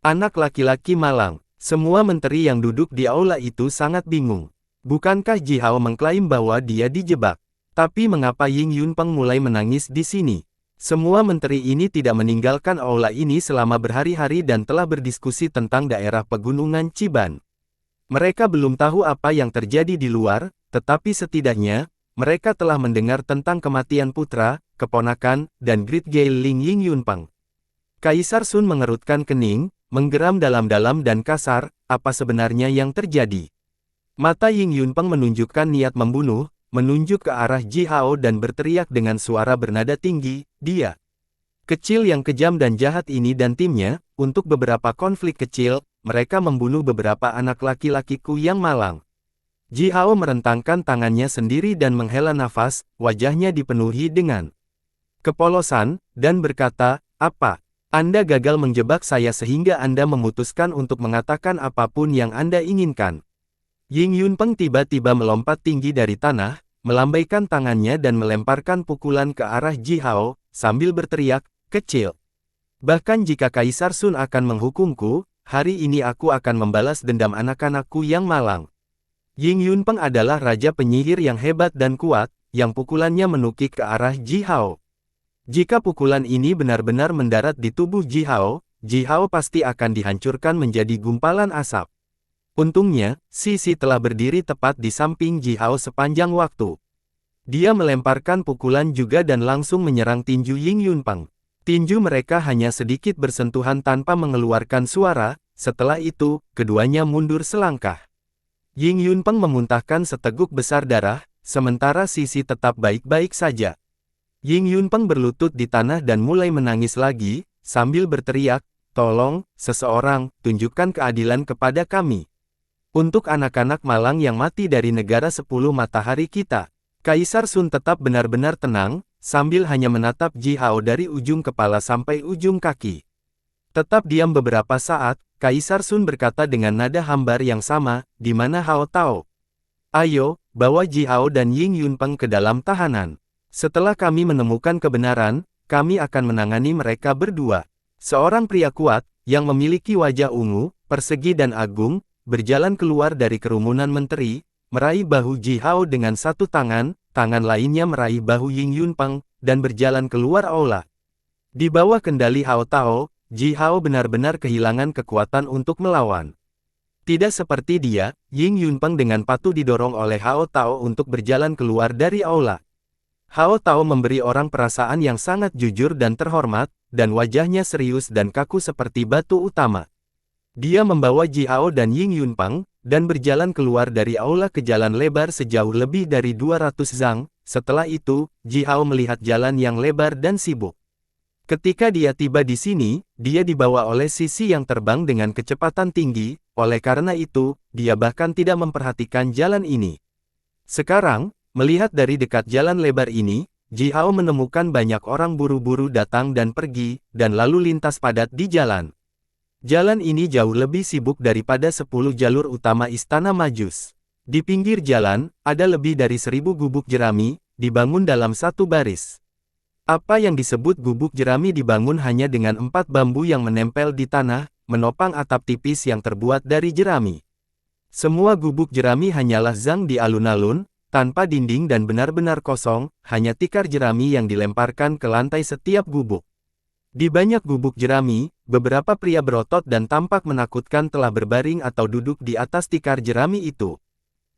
Anak laki-laki malang, semua menteri yang duduk di aula itu sangat bingung. Bukankah Ji Hao mengklaim bahwa dia dijebak? Tapi mengapa Ying Yunpeng mulai menangis di sini? Semua menteri ini tidak meninggalkan aula ini selama berhari-hari dan telah berdiskusi tentang daerah pegunungan Chiban. Mereka belum tahu apa yang terjadi di luar, tetapi setidaknya, mereka telah mendengar tentang kematian putra, keponakan, dan Great Gale Ling Ying Yunpeng. Kaisar Sun mengerutkan kening, menggeram dalam-dalam dan kasar, apa sebenarnya yang terjadi? Mata Ying Yunpeng menunjukkan niat membunuh, menunjuk ke arah Ji Hao dan berteriak dengan suara bernada tinggi, "Dia kecil yang kejam dan jahat ini dan timnya, untuk beberapa konflik kecil, mereka membunuh beberapa anak laki-lakiku yang malang." Ji Hao merentangkan tangannya sendiri dan menghela nafas, wajahnya dipenuhi dengan kepolosan, dan berkata, "Apa? Anda gagal menjebak saya sehingga Anda memutuskan untuk mengatakan apapun yang Anda inginkan." Ying Yunpeng tiba-tiba melompat tinggi dari tanah, melambaikan tangannya dan melemparkan pukulan ke arah Ji Hao, sambil berteriak, "Kecil. Bahkan jika Kaisar Sun akan menghukumku, hari ini aku akan membalas dendam anak-anakku yang malang." Ying Yunpeng adalah raja penyihir yang hebat dan kuat, yang pukulannya menukik ke arah Ji Hao. Jika pukulan ini benar-benar mendarat di tubuh Ji Hao pasti akan dihancurkan menjadi gumpalan asap. Untungnya, Sisi telah berdiri tepat di samping Ji Hao sepanjang waktu. Dia melemparkan pukulan juga dan langsung menyerang tinju Ying Yunpeng. Tinju mereka hanya sedikit bersentuhan tanpa mengeluarkan suara, setelah itu, keduanya mundur selangkah. Ying Yunpeng memuntahkan seteguk besar darah, sementara Sisi tetap baik-baik saja. Ying Yunpeng berlutut di tanah dan mulai menangis lagi, sambil berteriak, "Tolong, seseorang, tunjukkan keadilan kepada kami. Untuk anak-anak malang yang mati dari negara 10 matahari kita." Kaisar Sun tetap benar-benar tenang, sambil hanya menatap Ji Hao dari ujung kepala sampai ujung kaki. Tetap diam beberapa saat, Kaisar Sun berkata dengan nada hambar yang sama, "Di mana Hao Tao? Ayo, bawa Ji Hao dan Ying Yunpeng ke dalam tahanan. Setelah kami menemukan kebenaran, kami akan menangani mereka berdua." Seorang pria kuat, yang memiliki wajah ungu, persegi dan agung, berjalan keluar dari kerumunan menteri, meraih bahu Ji Hao dengan satu tangan, tangan lainnya meraih bahu Ying Yunpeng, dan berjalan keluar aula. Di bawah kendali Hao Tao, Ji Hao benar-benar kehilangan kekuatan untuk melawan. Tidak seperti dia, Ying Yunpeng dengan patuh didorong oleh Hao Tao untuk berjalan keluar dari aula. Hao Tao memberi orang perasaan yang sangat jujur dan terhormat, dan wajahnya serius dan kaku seperti batu utama. Dia membawa Ji Hao dan Ying Yunpeng, dan berjalan keluar dari aula ke jalan lebar sejauh lebih dari 200 zang. Setelah itu, Ji Hao melihat jalan yang lebar dan sibuk. Ketika dia tiba di sini, dia dibawa oleh Sisi yang terbang dengan kecepatan tinggi, oleh karena itu, dia bahkan tidak memperhatikan jalan ini. Sekarang, melihat dari dekat jalan lebar ini, Ji Hao menemukan banyak orang buru-buru datang dan pergi, dan lalu lintas padat di jalan. Jalan ini jauh lebih sibuk daripada 10 jalur utama Istana Majus. Di pinggir jalan, ada lebih dari 1000 gubuk jerami, dibangun dalam satu baris. Apa yang disebut gubuk jerami dibangun hanya dengan 4 bambu yang menempel di tanah, menopang atap tipis yang terbuat dari jerami. Semua gubuk jerami hanyalah zang di alun-alun, tanpa dinding dan benar-benar kosong, hanya tikar jerami yang dilemparkan ke lantai setiap gubuk. Di banyak gubuk jerami, beberapa pria berotot dan tampak menakutkan telah berbaring atau duduk di atas tikar jerami itu.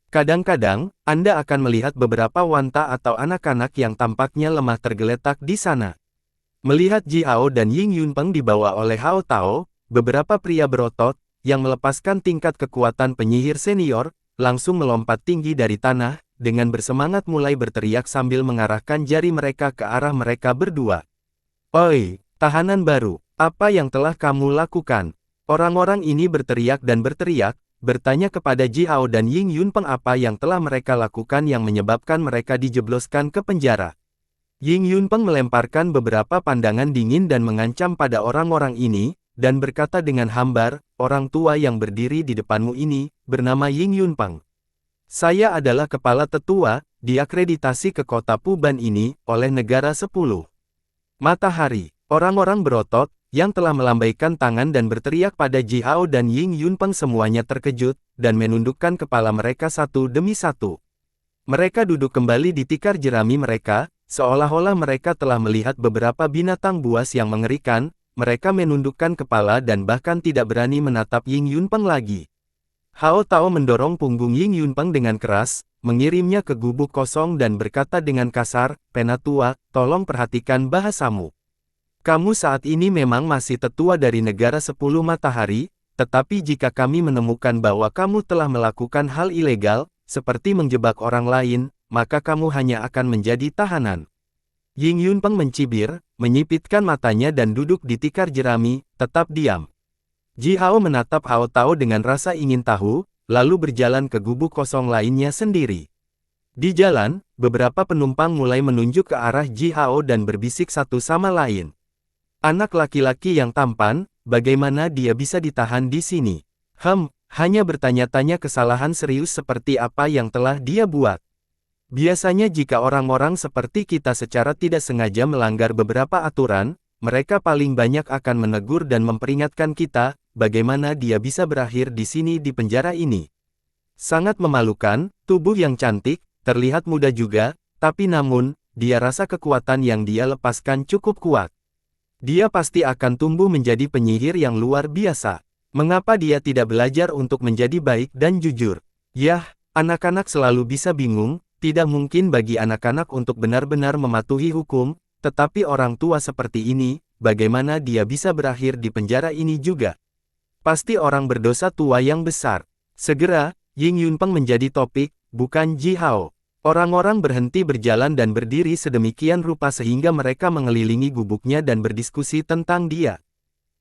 Kadang-kadang, Anda akan melihat beberapa wanita atau anak-anak yang tampaknya lemah tergeletak di sana. Melihat Ji Hao dan Ying Yunpeng dibawa oleh Hao Tao, beberapa pria berotot, yang melepaskan tingkat kekuatan penyihir senior, langsung melompat tinggi dari tanah, dengan bersemangat mulai berteriak sambil mengarahkan jari mereka ke arah mereka berdua. "Oi, tahanan baru, apa yang telah kamu lakukan?" Orang-orang ini berteriak dan berteriak, bertanya kepada Ji Hao dan Ying Yunpeng apa yang telah mereka lakukan yang menyebabkan mereka dijebloskan ke penjara. Ying Yunpeng melemparkan beberapa pandangan dingin dan mengancam pada orang-orang ini, dan berkata dengan hambar, "Orang tua yang berdiri di depanmu ini, bernama Ying Yunpeng. Saya adalah kepala tetua, diakreditasi ke kota Puban ini, oleh negara 10 matahari." Orang-orang berotot, yang telah melambaikan tangan dan berteriak pada Ji Hao dan Ying Yunpeng semuanya terkejut, dan menundukkan kepala mereka satu demi satu. Mereka duduk kembali di tikar jerami mereka, seolah-olah mereka telah melihat beberapa binatang buas yang mengerikan. Mereka menundukkan kepala dan bahkan tidak berani menatap Ying Yunpeng lagi. Hao Tao mendorong punggung Ying Yunpeng dengan keras, mengirimnya ke gubuk kosong dan berkata dengan kasar, "Penatua, tolong perhatikan bahasamu. Kamu saat ini memang masih tetua dari negara 10 matahari, tetapi jika kami menemukan bahwa kamu telah melakukan hal ilegal, seperti menjebak orang lain, maka kamu hanya akan menjadi tahanan. Ying Yunpeng mencibir, menyipitkan matanya dan duduk di tikar jerami, tetap diam. Ji Hao menatap Hao Tao dengan rasa ingin tahu, lalu berjalan ke gubuk kosong lainnya sendiri. Di jalan, beberapa penumpang mulai menunjuk ke arah Ji Hao dan berbisik satu sama lain. Anak laki-laki yang tampan, bagaimana dia bisa ditahan di sini? Hanya bertanya-tanya kesalahan serius seperti apa yang telah dia buat. Biasanya jika orang-orang seperti kita secara tidak sengaja melanggar beberapa aturan, mereka paling banyak akan menegur dan memperingatkan kita, bagaimana dia bisa berakhir di sini di penjara ini. Sangat memalukan, tubuh yang cantik, terlihat muda juga, tapi namun, dia rasa kekuatan yang dia lepaskan cukup kuat. Dia pasti akan tumbuh menjadi penyihir yang luar biasa. Mengapa dia tidak belajar untuk menjadi baik dan jujur? Yah, anak-anak selalu bisa bingung. Tidak mungkin bagi anak-anak untuk benar-benar mematuhi hukum, tetapi orang tua seperti ini, bagaimana dia bisa berakhir di penjara ini juga? Pasti orang berdosa tua yang besar. Segera, Ying Yunpeng menjadi topik, bukan Ji Hao. Orang-orang berhenti berjalan dan berdiri sedemikian rupa sehingga mereka mengelilingi gubuknya dan berdiskusi tentang dia.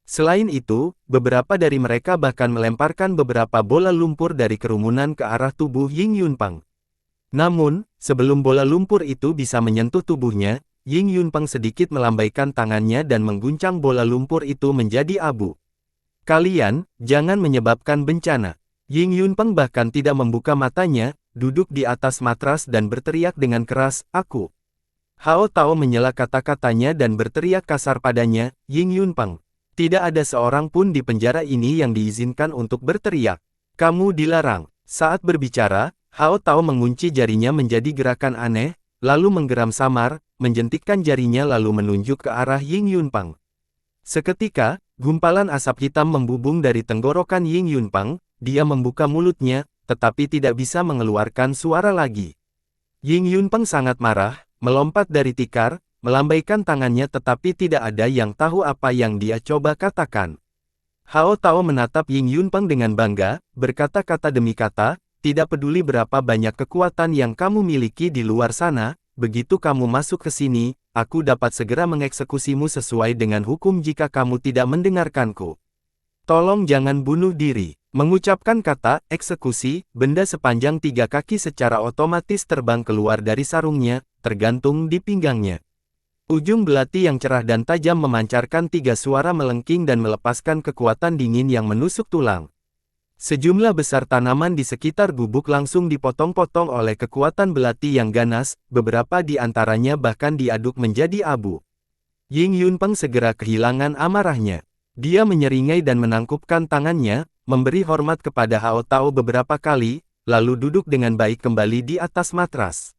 Selain itu, beberapa dari mereka bahkan melemparkan beberapa bola lumpur dari kerumunan ke arah tubuh Ying Yunpeng. Namun, sebelum bola lumpur itu bisa menyentuh tubuhnya, Ying Yunpeng sedikit melambaikan tangannya dan mengguncang bola lumpur itu menjadi abu. Kalian, jangan menyebabkan bencana. Ying Yunpeng bahkan tidak membuka matanya, duduk di atas matras dan berteriak dengan keras, aku. Hao Tao menyela kata-katanya dan berteriak kasar padanya, Ying Yunpeng. Tidak ada seorang pun di penjara ini yang diizinkan untuk berteriak. Kamu dilarang. Saat berbicara, Hao Tao mengunci jarinya menjadi gerakan aneh, lalu menggeram samar, menjentikkan jarinya lalu menunjuk ke arah Ying Yunpeng. Seketika, gumpalan asap hitam membubung dari tenggorokan Ying Yunpeng, dia membuka mulutnya, tetapi tidak bisa mengeluarkan suara lagi. Ying Yunpeng sangat marah, melompat dari tikar, melambaikan tangannya tetapi tidak ada yang tahu apa yang dia coba katakan. Hao Tao menatap Ying Yunpeng dengan bangga, berkata-kata demi kata, tidak peduli berapa banyak kekuatan yang kamu miliki di luar sana, begitu kamu masuk ke sini, aku dapat segera mengeksekusimu sesuai dengan hukum jika kamu tidak mendengarkanku. Tolong jangan bunuh diri. Mengucapkan kata eksekusi, benda sepanjang 3 kaki secara otomatis terbang keluar dari sarungnya, tergantung di pinggangnya. Ujung belati yang cerah dan tajam memancarkan 3 suara melengking dan melepaskan kekuatan dingin yang menusuk tulang. Sejumlah besar tanaman di sekitar gubuk langsung dipotong-potong oleh kekuatan belati yang ganas, beberapa di antaranya bahkan diaduk menjadi abu. Ying Yunpeng segera kehilangan amarahnya. Dia menyeringai dan menangkupkan tangannya, memberi hormat kepada Hao Tao beberapa kali, lalu duduk dengan baik kembali di atas matras.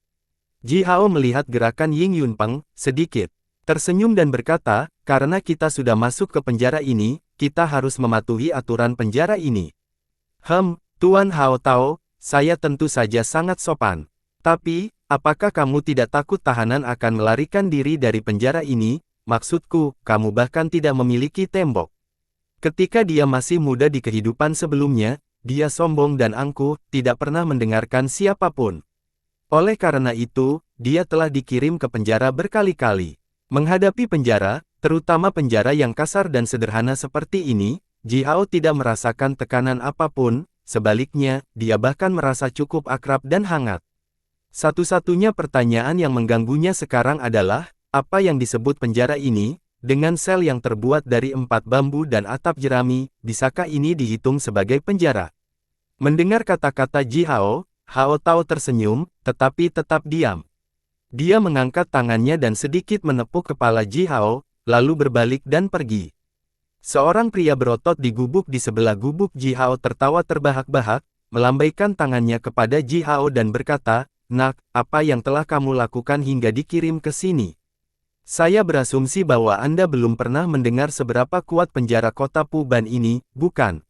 Ji Hao melihat gerakan Ying Yunpeng, sedikit tersenyum dan berkata, karena kita sudah masuk ke penjara ini, kita harus mematuhi aturan penjara ini. Tuan Hao Tao, saya tentu saja sangat sopan. Tapi, apakah kamu tidak takut tahanan akan melarikan diri dari penjara ini? Maksudku, kamu bahkan tidak memiliki tembok. Ketika dia masih muda di kehidupan sebelumnya, dia sombong dan angkuh, tidak pernah mendengarkan siapapun. Oleh karena itu, dia telah dikirim ke penjara berkali-kali. Menghadapi penjara, terutama penjara yang kasar dan sederhana seperti ini, Ji Hao tidak merasakan tekanan apapun, sebaliknya, dia bahkan merasa cukup akrab dan hangat. Satu-satunya pertanyaan yang mengganggunya sekarang adalah, apa yang disebut penjara ini, dengan sel yang terbuat dari 4 bambu dan atap jerami, bisakah ini dihitung sebagai penjara? Mendengar kata-kata Ji Hao, Hao Tao tersenyum, tetapi tetap diam. Dia mengangkat tangannya dan sedikit menepuk kepala Ji Hao, lalu berbalik dan pergi. Seorang pria berotot di gubuk di sebelah gubuk Ji Hao tertawa terbahak-bahak, melambaikan tangannya kepada Ji Hao dan berkata, "Nak, apa yang telah kamu lakukan hingga dikirim ke sini? Saya berasumsi bahwa Anda belum pernah mendengar seberapa kuat penjara kota Puban ini, bukan?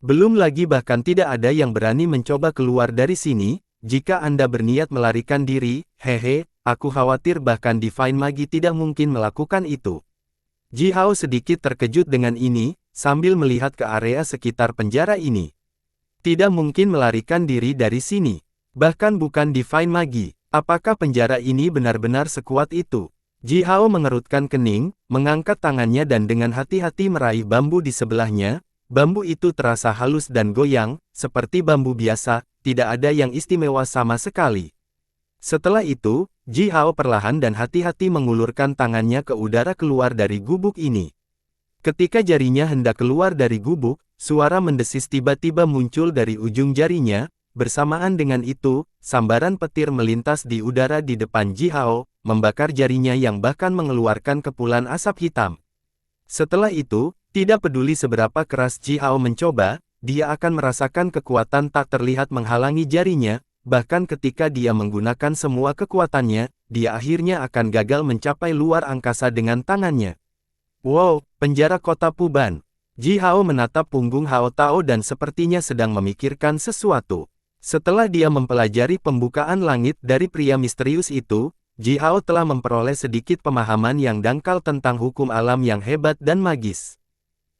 Belum lagi bahkan tidak ada yang berani mencoba keluar dari sini, jika Anda berniat melarikan diri, hehe, aku khawatir bahkan Divine Magi tidak mungkin melakukan itu." Ji Hao sedikit terkejut dengan ini, sambil melihat ke area sekitar penjara ini. Tidak mungkin melarikan diri dari sini. Bahkan bukan Divine Magi. Apakah penjara ini benar-benar sekuat itu? Ji Hao mengerutkan kening, mengangkat tangannya dan dengan hati-hati meraih bambu di sebelahnya. Bambu itu terasa halus dan goyang, seperti bambu biasa, tidak ada yang istimewa sama sekali. Setelah itu, Ji Hao perlahan dan hati-hati mengulurkan tangannya ke udara keluar dari gubuk ini. Ketika jarinya hendak keluar dari gubuk, suara mendesis tiba-tiba muncul dari ujung jarinya. Bersamaan dengan itu, sambaran petir melintas di udara di depan Ji Hao, membakar jarinya yang bahkan mengeluarkan kepulan asap hitam. Setelah itu, tidak peduli seberapa keras Ji Hao mencoba, dia akan merasakan kekuatan tak terlihat menghalangi jarinya, bahkan ketika dia menggunakan semua kekuatannya, dia akhirnya akan gagal mencapai luar angkasa dengan tangannya. Wow, penjara kota Puban. Ji Hao menatap punggung Hao Tao dan sepertinya sedang memikirkan sesuatu. Setelah dia mempelajari pembukaan langit dari pria misterius itu, Ji Hao telah memperoleh sedikit pemahaman yang dangkal tentang hukum alam yang hebat dan magis.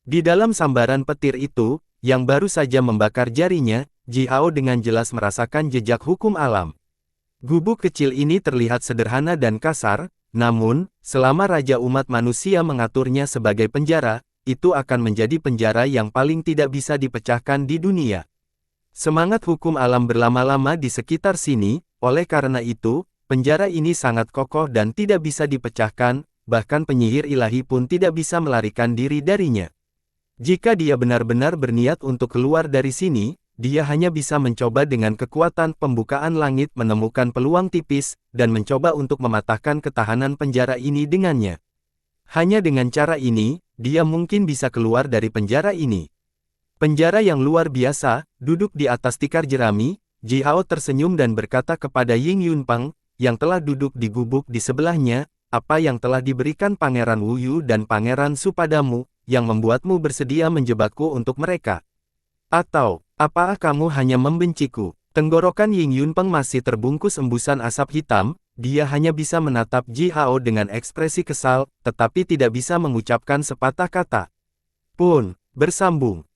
Di dalam sambaran petir itu, yang baru saja membakar jarinya, Ji Hao dengan jelas merasakan jejak hukum alam. Gubuk kecil ini terlihat sederhana dan kasar, namun, selama Raja Umat Manusia mengaturnya sebagai penjara, itu akan menjadi penjara yang paling tidak bisa dipecahkan di dunia. Semangat hukum alam berlama-lama di sekitar sini, oleh karena itu, penjara ini sangat kokoh dan tidak bisa dipecahkan, bahkan penyihir ilahi pun tidak bisa melarikan diri darinya. Jika dia benar-benar berniat untuk keluar dari sini, dia hanya bisa mencoba dengan kekuatan pembukaan langit menemukan peluang tipis, dan mencoba untuk mematahkan ketahanan penjara ini dengannya. Hanya dengan cara ini, dia mungkin bisa keluar dari penjara ini. Penjara yang luar biasa, duduk di atas tikar jerami, Ji Hao tersenyum dan berkata kepada Ying Yunpeng, yang telah duduk di gubuk di sebelahnya, apa yang telah diberikan Pangeran Wu Yu dan Pangeran Su padamu, yang membuatmu bersedia menjebakku untuk mereka? Atau, apakah kamu hanya membenciku? Tenggorokan Ying Yunpeng masih terbungkus embusan asap hitam, dia hanya bisa menatap Ji Hao dengan ekspresi kesal, tetapi tidak bisa mengucapkan sepatah kata pun. Bersambung.